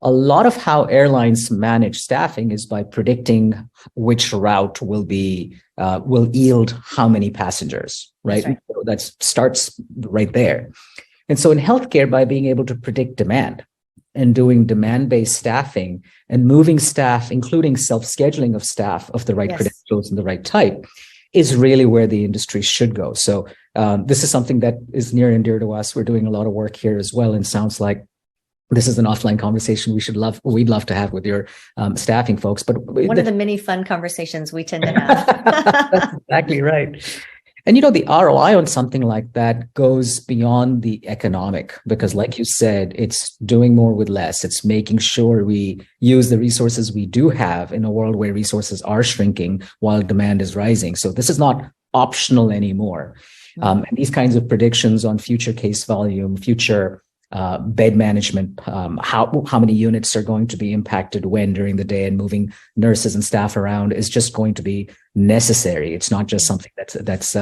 A lot of how airlines manage staffing is by predicting which route will yield how many passengers, right? That's right. So that starts right there. And so in healthcare, by being able to predict demand and doing demand-based staffing and moving staff, including self-scheduling of staff of the right credentials and the right type, is really where the industry should go. So this is something that is near and dear to us. We're doing a lot of work here as well, and sounds like this is an offline conversation we'd love to have with your staffing folks. But one of the many fun conversations we tend to have. That's exactly right. And the ROI on something like that goes beyond the economic, because like you said, it's doing more with less. It's making sure we use the resources we do have in a world where resources are shrinking while demand is rising. So this is not optional anymore. And these kinds of predictions on future case volume, future bed management, how many units are going to be impacted when during the day, and moving nurses and staff around is just going to be necessary. It's not just something that's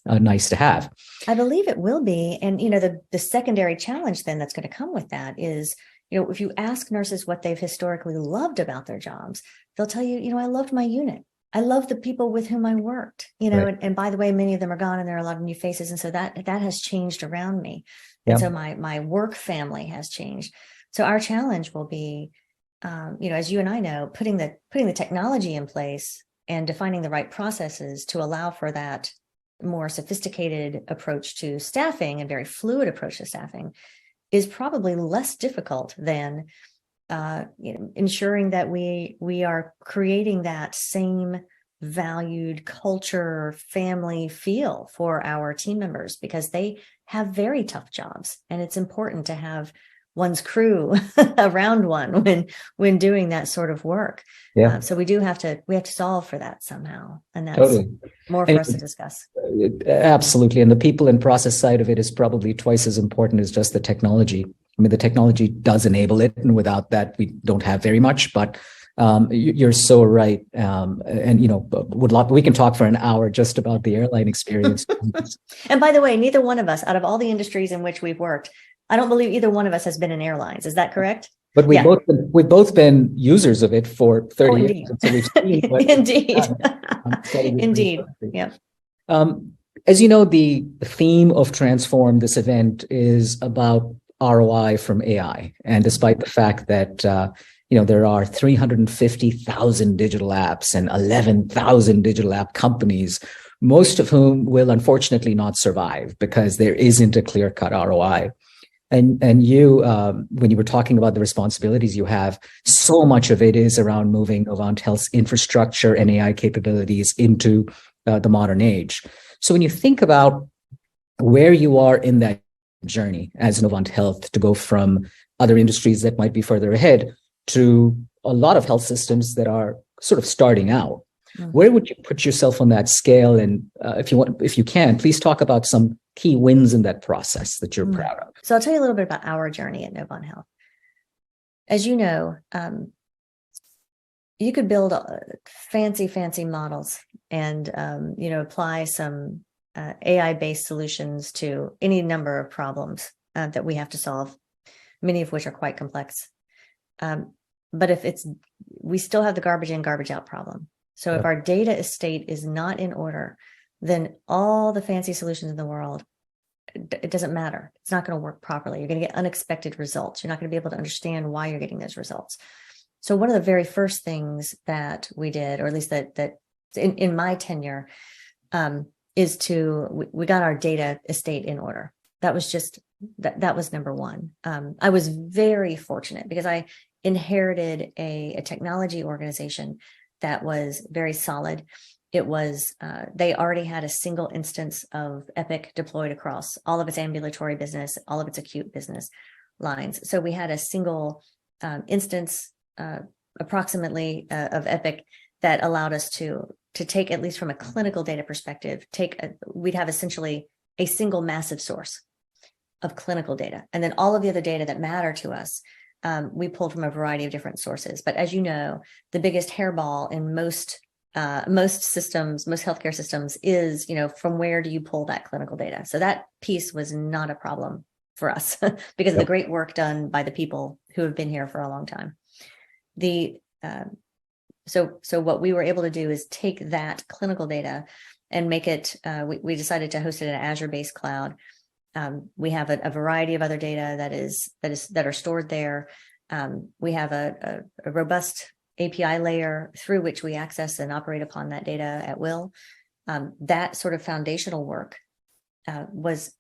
nice to have. I believe it will be. And, the secondary challenge then that's going to come with that is, if you ask nurses what they've historically loved about their jobs, they'll tell you, I loved my unit. I love the people with whom I worked, Right. and by the way, many of them are gone and there are a lot of new faces. And so that has changed around me. Yeah. And so my work family has changed. So our challenge will be, as you and I know, putting the technology in place and defining the right processes to allow for that more sophisticated approach to staffing and very fluid approach to staffing is probably less difficult than ensuring that we are creating that same valued culture, family feel for our team members, because they have very tough jobs. And it's important to have one's crew around one when doing that sort of work. Yeah. So we have to solve for that somehow, and that's Totally. more for us to discuss. Absolutely. And the people and process side of it is probably twice as important as just the technology. I mean, the technology does enable it, and without that, we don't have very much. But you're so right. And, we can talk for an hour just about the airline experience. And by the way, neither one of us, out of all the industries in which we've worked, I don't believe either one of us has been in airlines. Is that correct? But we've both been users of it for 30 years. So we've seen Indeed. Indeed. Yeah. As you know, the theme of Transform, this event, is about ROI from AI. And despite the fact that there are 350,000 digital apps and 11,000 digital app companies, most of whom will unfortunately not survive because there isn't a clear-cut ROI. And you, when you were talking about the responsibilities you have, so much of it is around moving Novant Health's infrastructure and AI capabilities into the modern age. So when you think about where you are in that journey as Novant Health to go from other industries that might be further ahead to a lot of health systems that are sort of starting out, where would you put yourself on that scale? And if you can, please talk about some key wins in that process that you're proud of. So I'll tell you a little bit about our journey at Novant Health. As you know, you could build fancy models and apply some AI-based solutions to any number of problems that we have to solve, many of which are quite complex. But we still have the garbage in, garbage out problem. So if our data estate is not in order, then all the fancy solutions in the world, it doesn't matter. It's not going to work properly. You're going to get unexpected results. You're not going to be able to understand why you're getting those results. So one of the very first things that we did, or at least that in my tenure, is we got our data estate in order. That was just, that was number one. I was very fortunate because I inherited a technology organization that was very solid. It was, they already had a single instance of Epic deployed across all of its ambulatory business, all of its acute business lines. So we had a single instance approximately of Epic that allowed us to take, at least from a clinical data perspective, we'd have essentially a single massive source of clinical data. And then all of the other data that matter to us, we pulled from a variety of different sources. But as you know, the biggest hairball in most systems, most healthcare systems is, from where do you pull that clinical data? So that piece was not a problem for us because of the great work done by the people who have been here for a long time. So what we were able to do is take that clinical data and make it, we decided to host it in an Azure-based cloud. We have a variety of other data that are stored there. We have a robust API layer through which we access and operate upon that data at will. That sort of foundational work was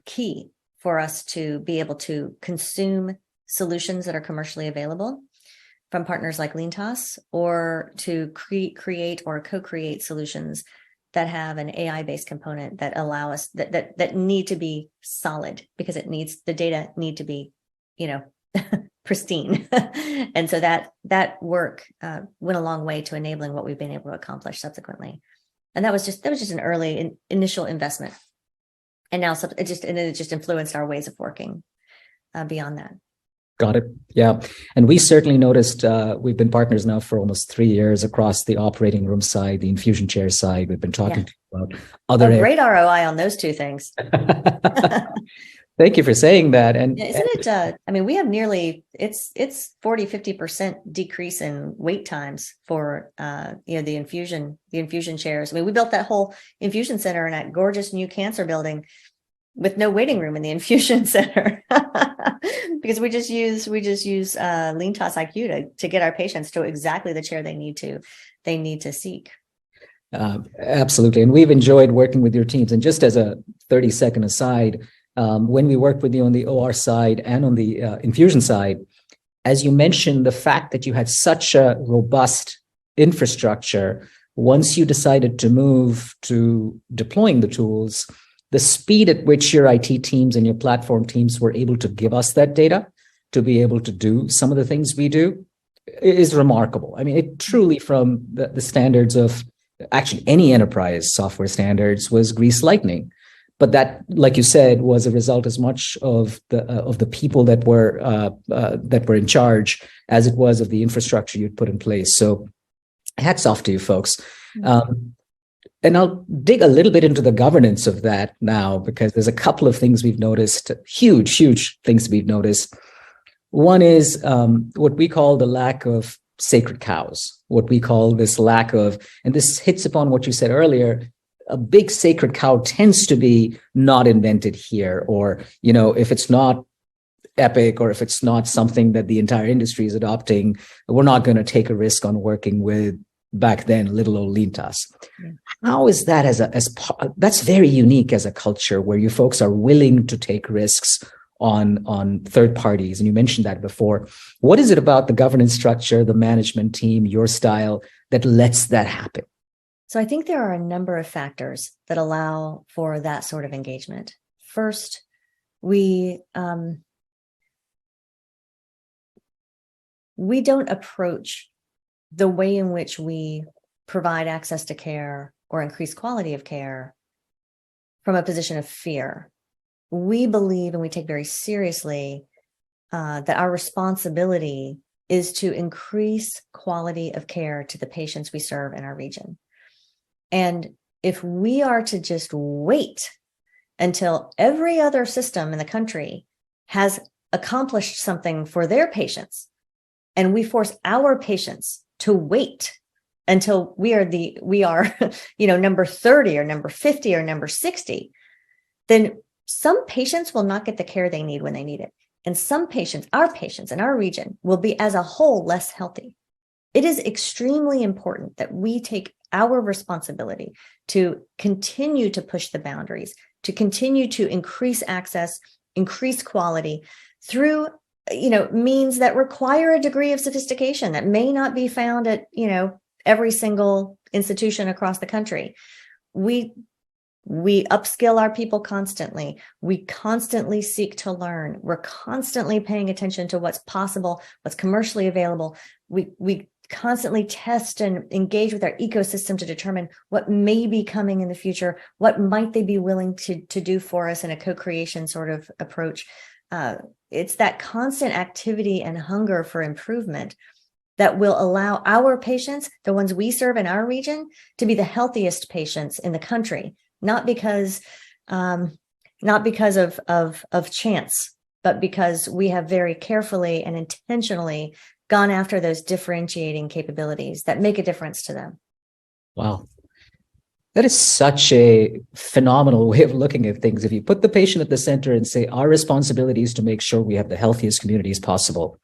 key for us to be able to consume solutions that are commercially available from partners like Lintas, or to create or co-create solutions that have an AI-based component that allow us that need to be solid, because the data need to be, pristine. And so that work went a long way to enabling what we've been able to accomplish subsequently. And that was just an early initial investment. And now it just influenced our ways of working beyond that. Got it. Yeah. And we certainly noticed, we've been partners now for almost 3 years across the operating room side, the infusion chair side. We've been talking about other areas. Great ROI on those two things. Thank you for saying that. And isn't it, we have nearly, it's 40-50% decrease in wait times for, the infusion chairs. We built that whole infusion center in that gorgeous new cancer building with no waiting room in the infusion center because we just use Lintas IQ to get our patients to exactly the chair they need to seek. Absolutely. And we've enjoyed working with your teams. And just as a 30-second aside, when we worked with you on the OR side and on the infusion side, as you mentioned, the fact that you had such a robust infrastructure, once you decided to move to deploying the tools, the speed at which your IT teams and your platform teams were able to give us that data to be able to do some of the things we do is remarkable. I mean, it truly, from the standards of actually any enterprise software standards, was grease lightning. But that, like you said, was a result as much of the people that were in charge as it was of the infrastructure you'd put in place. So hats off to you folks. And I'll dig a little bit into the governance of that now, because there's a couple of things we've noticed, huge things we've noticed. One is what we call the lack of sacred cows, what we call this lack of, and this hits upon what you said earlier, a big sacred cow tends to be not invented here, or, you know, if it's not Epic, or if it's not something that the entire industry is adopting, we're not going to take a risk on working with, back then, little old Lintas. Yeah. How is that that's very unique as a culture where you folks are willing to take risks on third parties? And you mentioned that before. What is it about the governance structure, the management team, your style, that lets that happen? So I think there are a number of factors that allow for that sort of engagement. First, we don't approach the way in which we provide access to care or increase quality of care from a position of fear. We believe, and we take very seriously, that our responsibility is to increase quality of care to the patients we serve in our region. And if we are to just wait until every other system in the country has accomplished something for their patients, and we force our patients to wait until we are number 30 or number 50 or number 60, then some patients will not get the care they need when they need it. And some patients, our patients in our region, will be as a whole less healthy. It is extremely important that we take our responsibility to continue to push the boundaries, to continue to increase access, increase quality through means that require a degree of sophistication that may not be found at, every single institution across the country. We upskill our people constantly. We constantly seek to learn. We're constantly paying attention to what's possible, what's commercially available. We constantly test and engage with our ecosystem to determine what may be coming in the future, what might they be willing to do for us in a co-creation sort of approach. It's that constant activity and hunger for improvement that will allow our patients, the ones we serve in our region, to be the healthiest patients in the country, not because of chance, but because we have very carefully and intentionally gone after those differentiating capabilities that make a difference to them. Wow. That is such a phenomenal way of looking at things. If you put the patient at the center and say, our responsibility is to make sure we have the healthiest communities possible,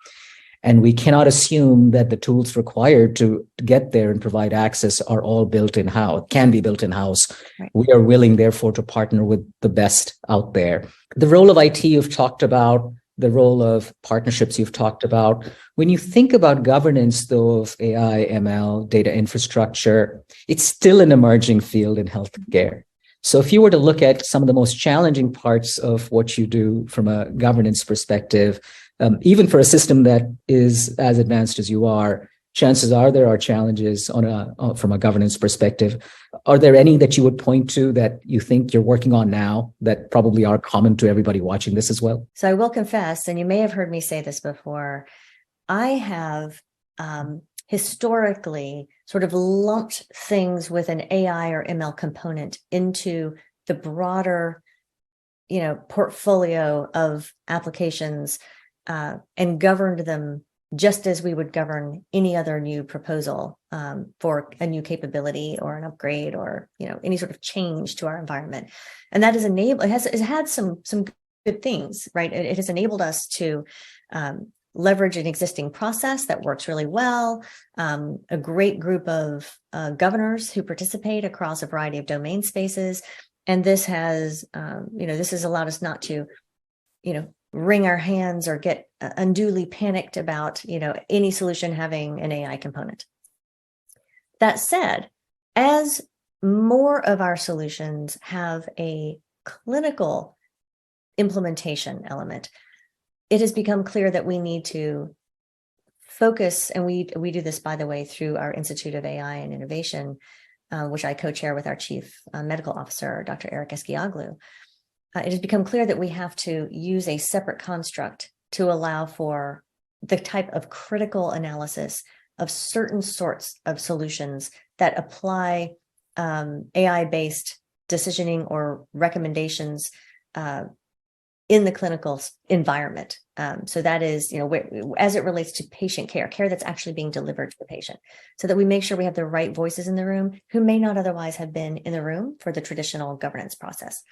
and we cannot assume that the tools required to get there and provide access are all built in-house, can be built in-house. Right. We are willing, therefore, to partner with the best out there. The role of IT you've talked about, the role of partnerships you've talked about. When you think about governance, though, of AI, ML, data infrastructure, it's still an emerging field in healthcare. So if you were to look at some of the most challenging parts of what you do from a governance perspective, even for a system that is as advanced as you are, chances are there are challenges from a governance perspective. Are there any that you would point to that you think you're working on now that probably are common to everybody watching this as well? So I will confess, and you may have heard me say this before, I have historically sort of lumped things with an AI or ML component into the broader, portfolio of applications and governed them just as we would govern any other new proposal for a new capability or an upgrade or any sort of change to our environment. And that has had some good things, right? It has enabled us to leverage an existing process that works really well, a great group of governors who participate across a variety of domain spaces. And this has allowed us not to, wring our hands or get unduly panicked about, any solution having an AI component. That said, as more of our solutions have a clinical implementation element, it has become clear that we need to focus, and we do this, by the way, through our Institute of AI and Innovation, which I co-chair with our Chief Medical Officer, Dr. Eric Eskioglu. It has become clear that we have to use a separate construct to allow for the type of critical analysis of certain sorts of solutions that apply AI-based decisioning or recommendations in the clinical environment. So that is, as it relates to patient care that's actually being delivered to the patient, so that we make sure we have the right voices in the room who may not otherwise have been in the room for the traditional governance process.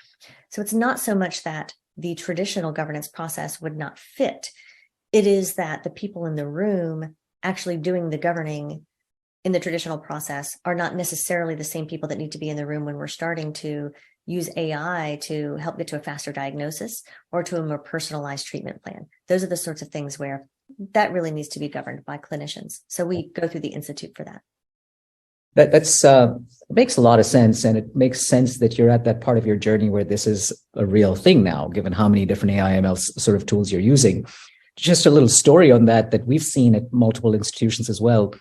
So it's not so much that the traditional governance process would not fit. It is that the people in the room actually doing the governing in the traditional process are not necessarily the same people that need to be in the room when we're starting to use AI to help get to a faster diagnosis or to a more personalized treatment plan. Those are the sorts of things where that really needs to be governed by clinicians. So we go through the Institute for that. That's makes a lot of sense, and it makes sense that you're at that part of your journey where this is a real thing now, given how many different AI ML sort of tools you're using. Just a little story on that we've seen at multiple institutions as well.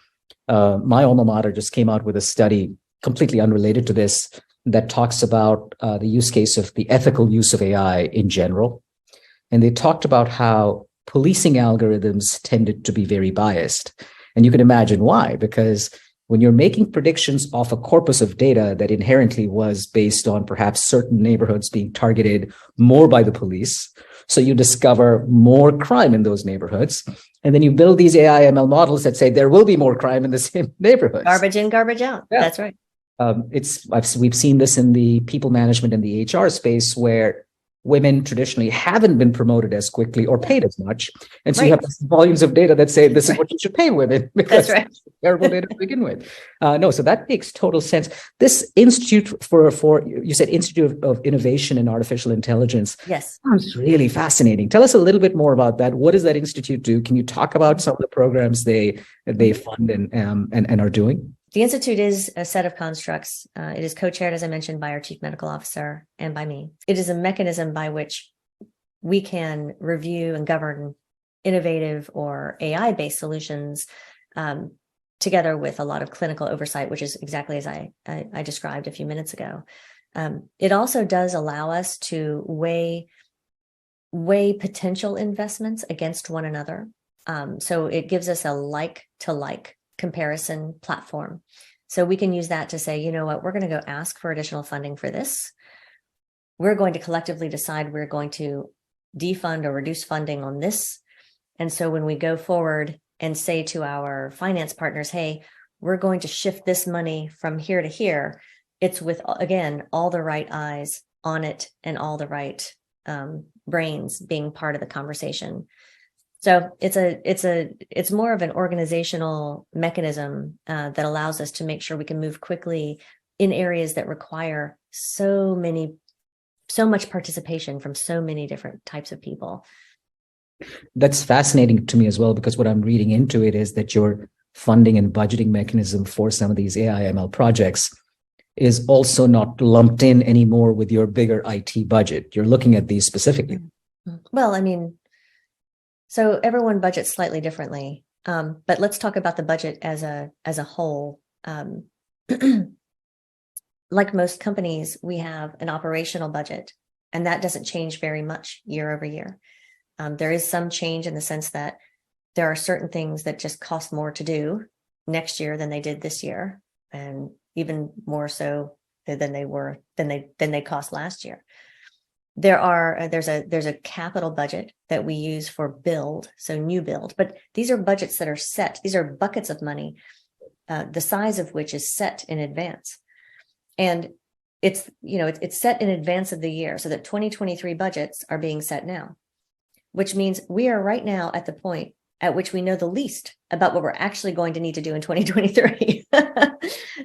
My alma mater just came out with a study completely unrelated to this that talks about the use case of the ethical use of AI in general. And they talked about how policing algorithms tended to be very biased. And you can imagine why, because when you're making predictions off a corpus of data that inherently was based on perhaps certain neighborhoods being targeted more by the police, so you discover more crime in those neighborhoods, and then you build these AI ML models that say there will be more crime in the same neighborhoods. Garbage in, garbage out. Yeah. That's right. We've seen this in the people management and the HR space, where women traditionally haven't been promoted as quickly or paid as much. And so you have volumes of data that say this is what you should pay women, because that's right. It's terrible data to begin with. So that makes total sense. This Institute for you said Institute of Innovation and Artificial Intelligence. Yes. Sounds really fascinating. Tell us a little bit more about that. What does that institute do? Can you talk about some of the programs they fund and are doing? The Institute is a set of constructs. It is co-chaired, as I mentioned, by our Chief Medical Officer and by me. It is a mechanism by which we can review and govern innovative or AI-based solutions together with a lot of clinical oversight, which is exactly as I described a few minutes ago. It also does allow us to weigh potential investments against one another. So it gives us a like-to-like comparison platform. So we can use that to say, you know what, we're going to go ask for additional funding for this. We're going to collectively decide we're going to defund or reduce funding on this. And so when we go forward and say to our finance partners, hey, we're going to shift this money from here to here, it's with, again, all the right eyes on it and all the right brains being part of the conversation. So it's more of an organizational mechanism that allows us to make sure we can move quickly in areas that require so much participation from so many different types of people. That's fascinating to me as well, because what I'm reading into it is that your funding and budgeting mechanism for some of these AI ML projects is also not lumped in anymore with your bigger IT budget. You're looking at these specifically. Well, I mean, so everyone budgets slightly differently, but let's talk about the budget as a whole. Like most companies, we have an operational budget, and that doesn't change very much year over year. There is some change in the sense that there are certain things that just cost more to do next year than they did this year, and even more so than they cost last year. There's a capital budget that we use for build, so new build, but these are budgets that are set. These are buckets of money, the size of which is set in advance. And it's set in advance of the year, so that 2023 budgets are being set now, which means we are right now at the point at which we know the least about what we're actually going to need to do in 2023.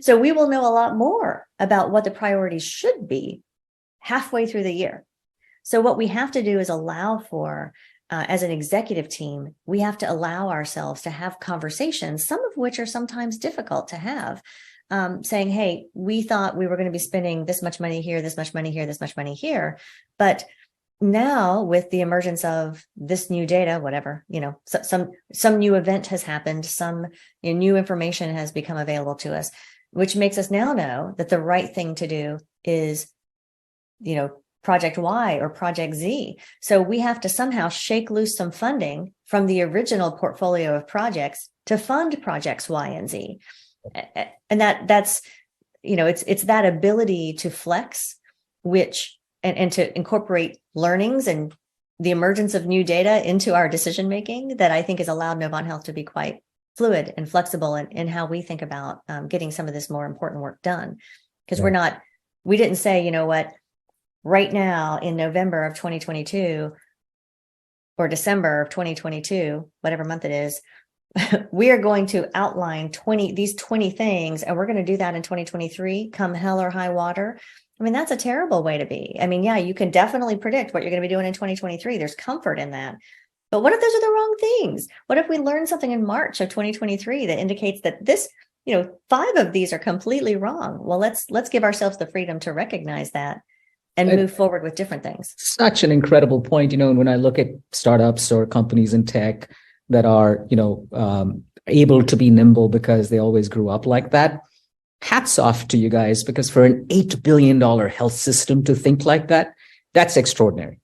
So we will know a lot more about what the priorities should be halfway through the year. So what we have to do is allow for, as an executive team, we have to allow ourselves to have conversations, some of which are sometimes difficult to have, saying, hey, we thought we were going to be spending this much money here, this much money here, this much money here, but now with the emergence of this new data, whatever, some new event has happened, some new information has become available to us, which makes us now know that the right thing to do is, Project Y or Project Z. So we have to somehow shake loose some funding from the original portfolio of projects to fund projects Y and Z. And that's, it's that ability to flex, and to incorporate learnings and the emergence of new data into our decision making that I think has allowed Novant Health to be quite fluid and flexible in how we think about getting some of this more important work done. Because we didn't say, right now in November of 2022 or December of 2022, whatever month it is, we are going to outline these 20 things, and we're going to do that in 2023, come hell or high water. I mean, that's a terrible way to be. I mean, yeah, you can definitely predict what you're going to be doing in 2023. There's comfort in that. But what if those are the wrong things? What if we learn something in March of 2023 that indicates that this, 5 of these are completely wrong? Well, let's give ourselves the freedom to recognize that and move forward with different things. Such an incredible point. When I look at startups or companies in tech that are, able to be nimble because they always grew up like that, hats off to you guys, because for an $8 billion health system to think like that, that's extraordinary.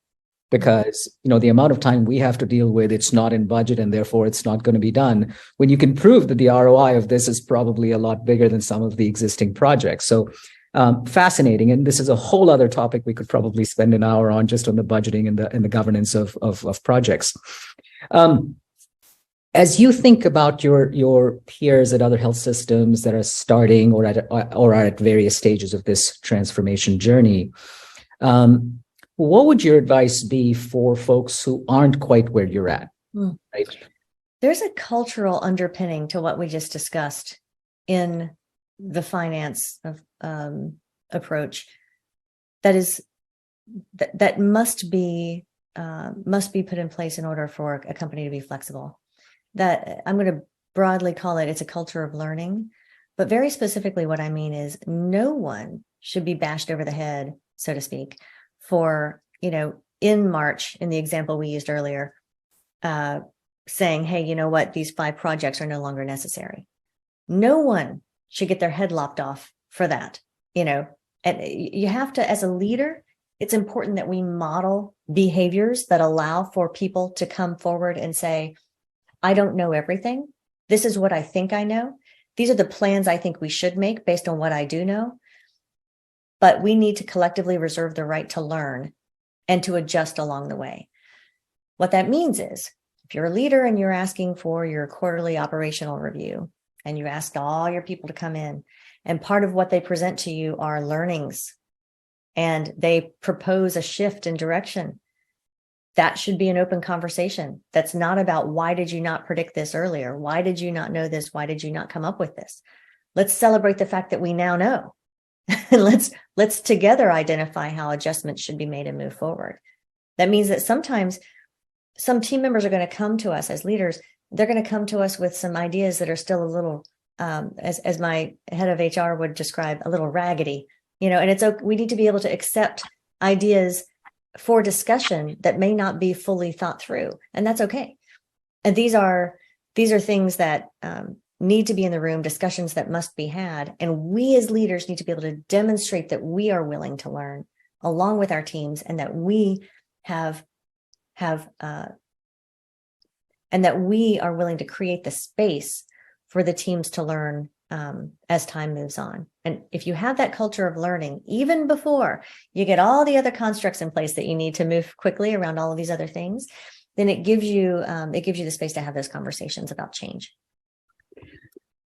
Because, the amount of time we have to deal with, it's not in budget and therefore it's not going to be done. When you can prove that the ROI of this is probably a lot bigger than some of the existing projects. So fascinating. And this is a whole other topic we could probably spend an hour on, just on the budgeting and the governance of projects. As you think about your peers at other health systems that are starting or are at various stages of this transformation journey, what would your advice be for folks who aren't quite where you're at? Right? There's a cultural underpinning to what we just discussed in the finance approach that must be put in place in order for a company to be flexible. That I'm going to broadly call it's a culture of learning, but very specifically what I mean is no one should be bashed over the head, so to speak, for, in March, in the example we used earlier, saying, hey, you know what, these 5 projects are no longer necessary. No one should get their head lopped off for that, and you have to, as a leader, it's important that we model behaviors that allow for people to come forward and say, I don't know everything. This is what I think I know. These are the plans I think we should make based on what I do know. But we need to collectively reserve the right to learn and to adjust along the way. What that means is, if you're a leader and you're asking for your quarterly operational review, and you ask all your people to come in, and part of what they present to you are learnings, and they propose a shift in direction, that should be an open conversation. That's not about, why did you not predict this earlier? Why did you not know this? Why did you not come up with this? Let's celebrate the fact that we now know. And let's together identify how adjustments should be made and move forward. That means that sometimes some team members are going to come to us as leaders. They're going to come to us with some ideas that are still a little, as my head of HR would describe, a little raggedy, and it's okay. We need to be able to accept ideas for discussion that may not be fully thought through, and that's okay. And these are things that need to be in the room, discussions that must be had, and we as leaders need to be able to demonstrate that we are willing to learn along with our teams, and that we and that we are willing to create the space for the teams to learn as time moves on. And if you have that culture of learning, even before you get all the other constructs in place that you need to move quickly around all of these other things, then it gives you the space to have those conversations about change.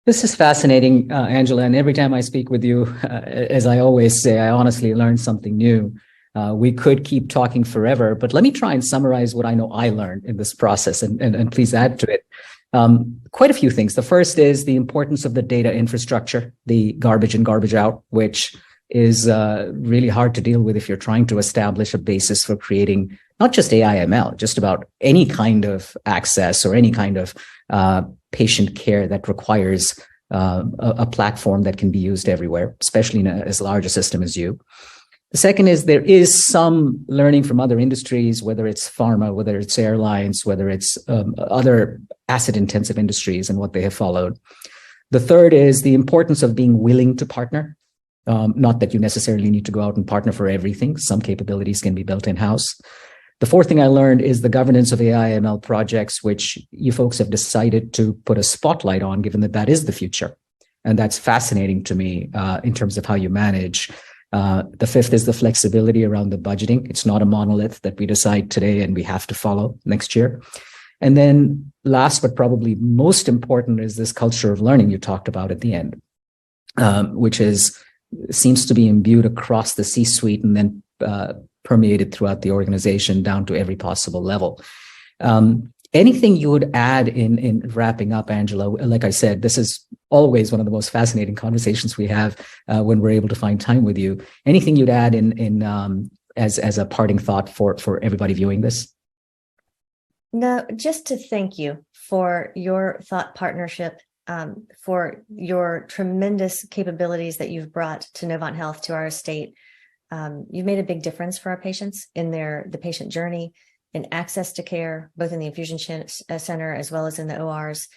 This is fascinating, Angela. And every time I speak with you, as I always say, I honestly learn something new. We could keep talking forever, but let me try and summarize what I know I learned in this process, and please add to it. Quite a few things. The first is the importance of the data infrastructure, the garbage in, garbage out, which is really hard to deal with if you're trying to establish a basis for creating not just AI/ML, just about any kind of access or any kind of patient care that requires a platform that can be used everywhere, especially in as large a system as you. The second is there is some learning from other industries, whether it's pharma, whether it's airlines, whether it's other asset-intensive industries and what they have followed. The third is the importance of being willing to partner. Not that you necessarily need to go out and partner for everything. Some capabilities can be built in-house. The fourth thing I learned is the governance of AI/ML projects, which you folks have decided to put a spotlight on, given that that is the future. And that's fascinating to me in terms of how you manage. The fifth is the flexibility around the budgeting. It's not a monolith that we decide today and we have to follow next year. And then last, but probably most important, is this culture of learning you talked about at the end, which seems to be imbued across the C-suite and then permeated throughout the organization down to every possible level. Anything you would add in wrapping up, Angela? Like I said, this is always one of the most fascinating conversations we have when we're able to find time with you. Anything you'd add as a parting thought for everybody viewing this? No, just to thank you for your thought partnership, for your tremendous capabilities that you've brought to Novant Health, to our estate. You've made a big difference for our patients in the patient journey, in access to care, both in the infusion center as well as in the ORs.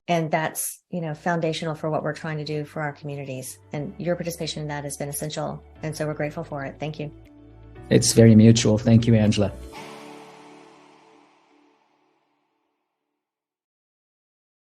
And that's, foundational for what we're trying to do for our communities. And your participation in that has been essential. And so we're grateful for it. Thank you. It's very mutual. Thank you, Angela.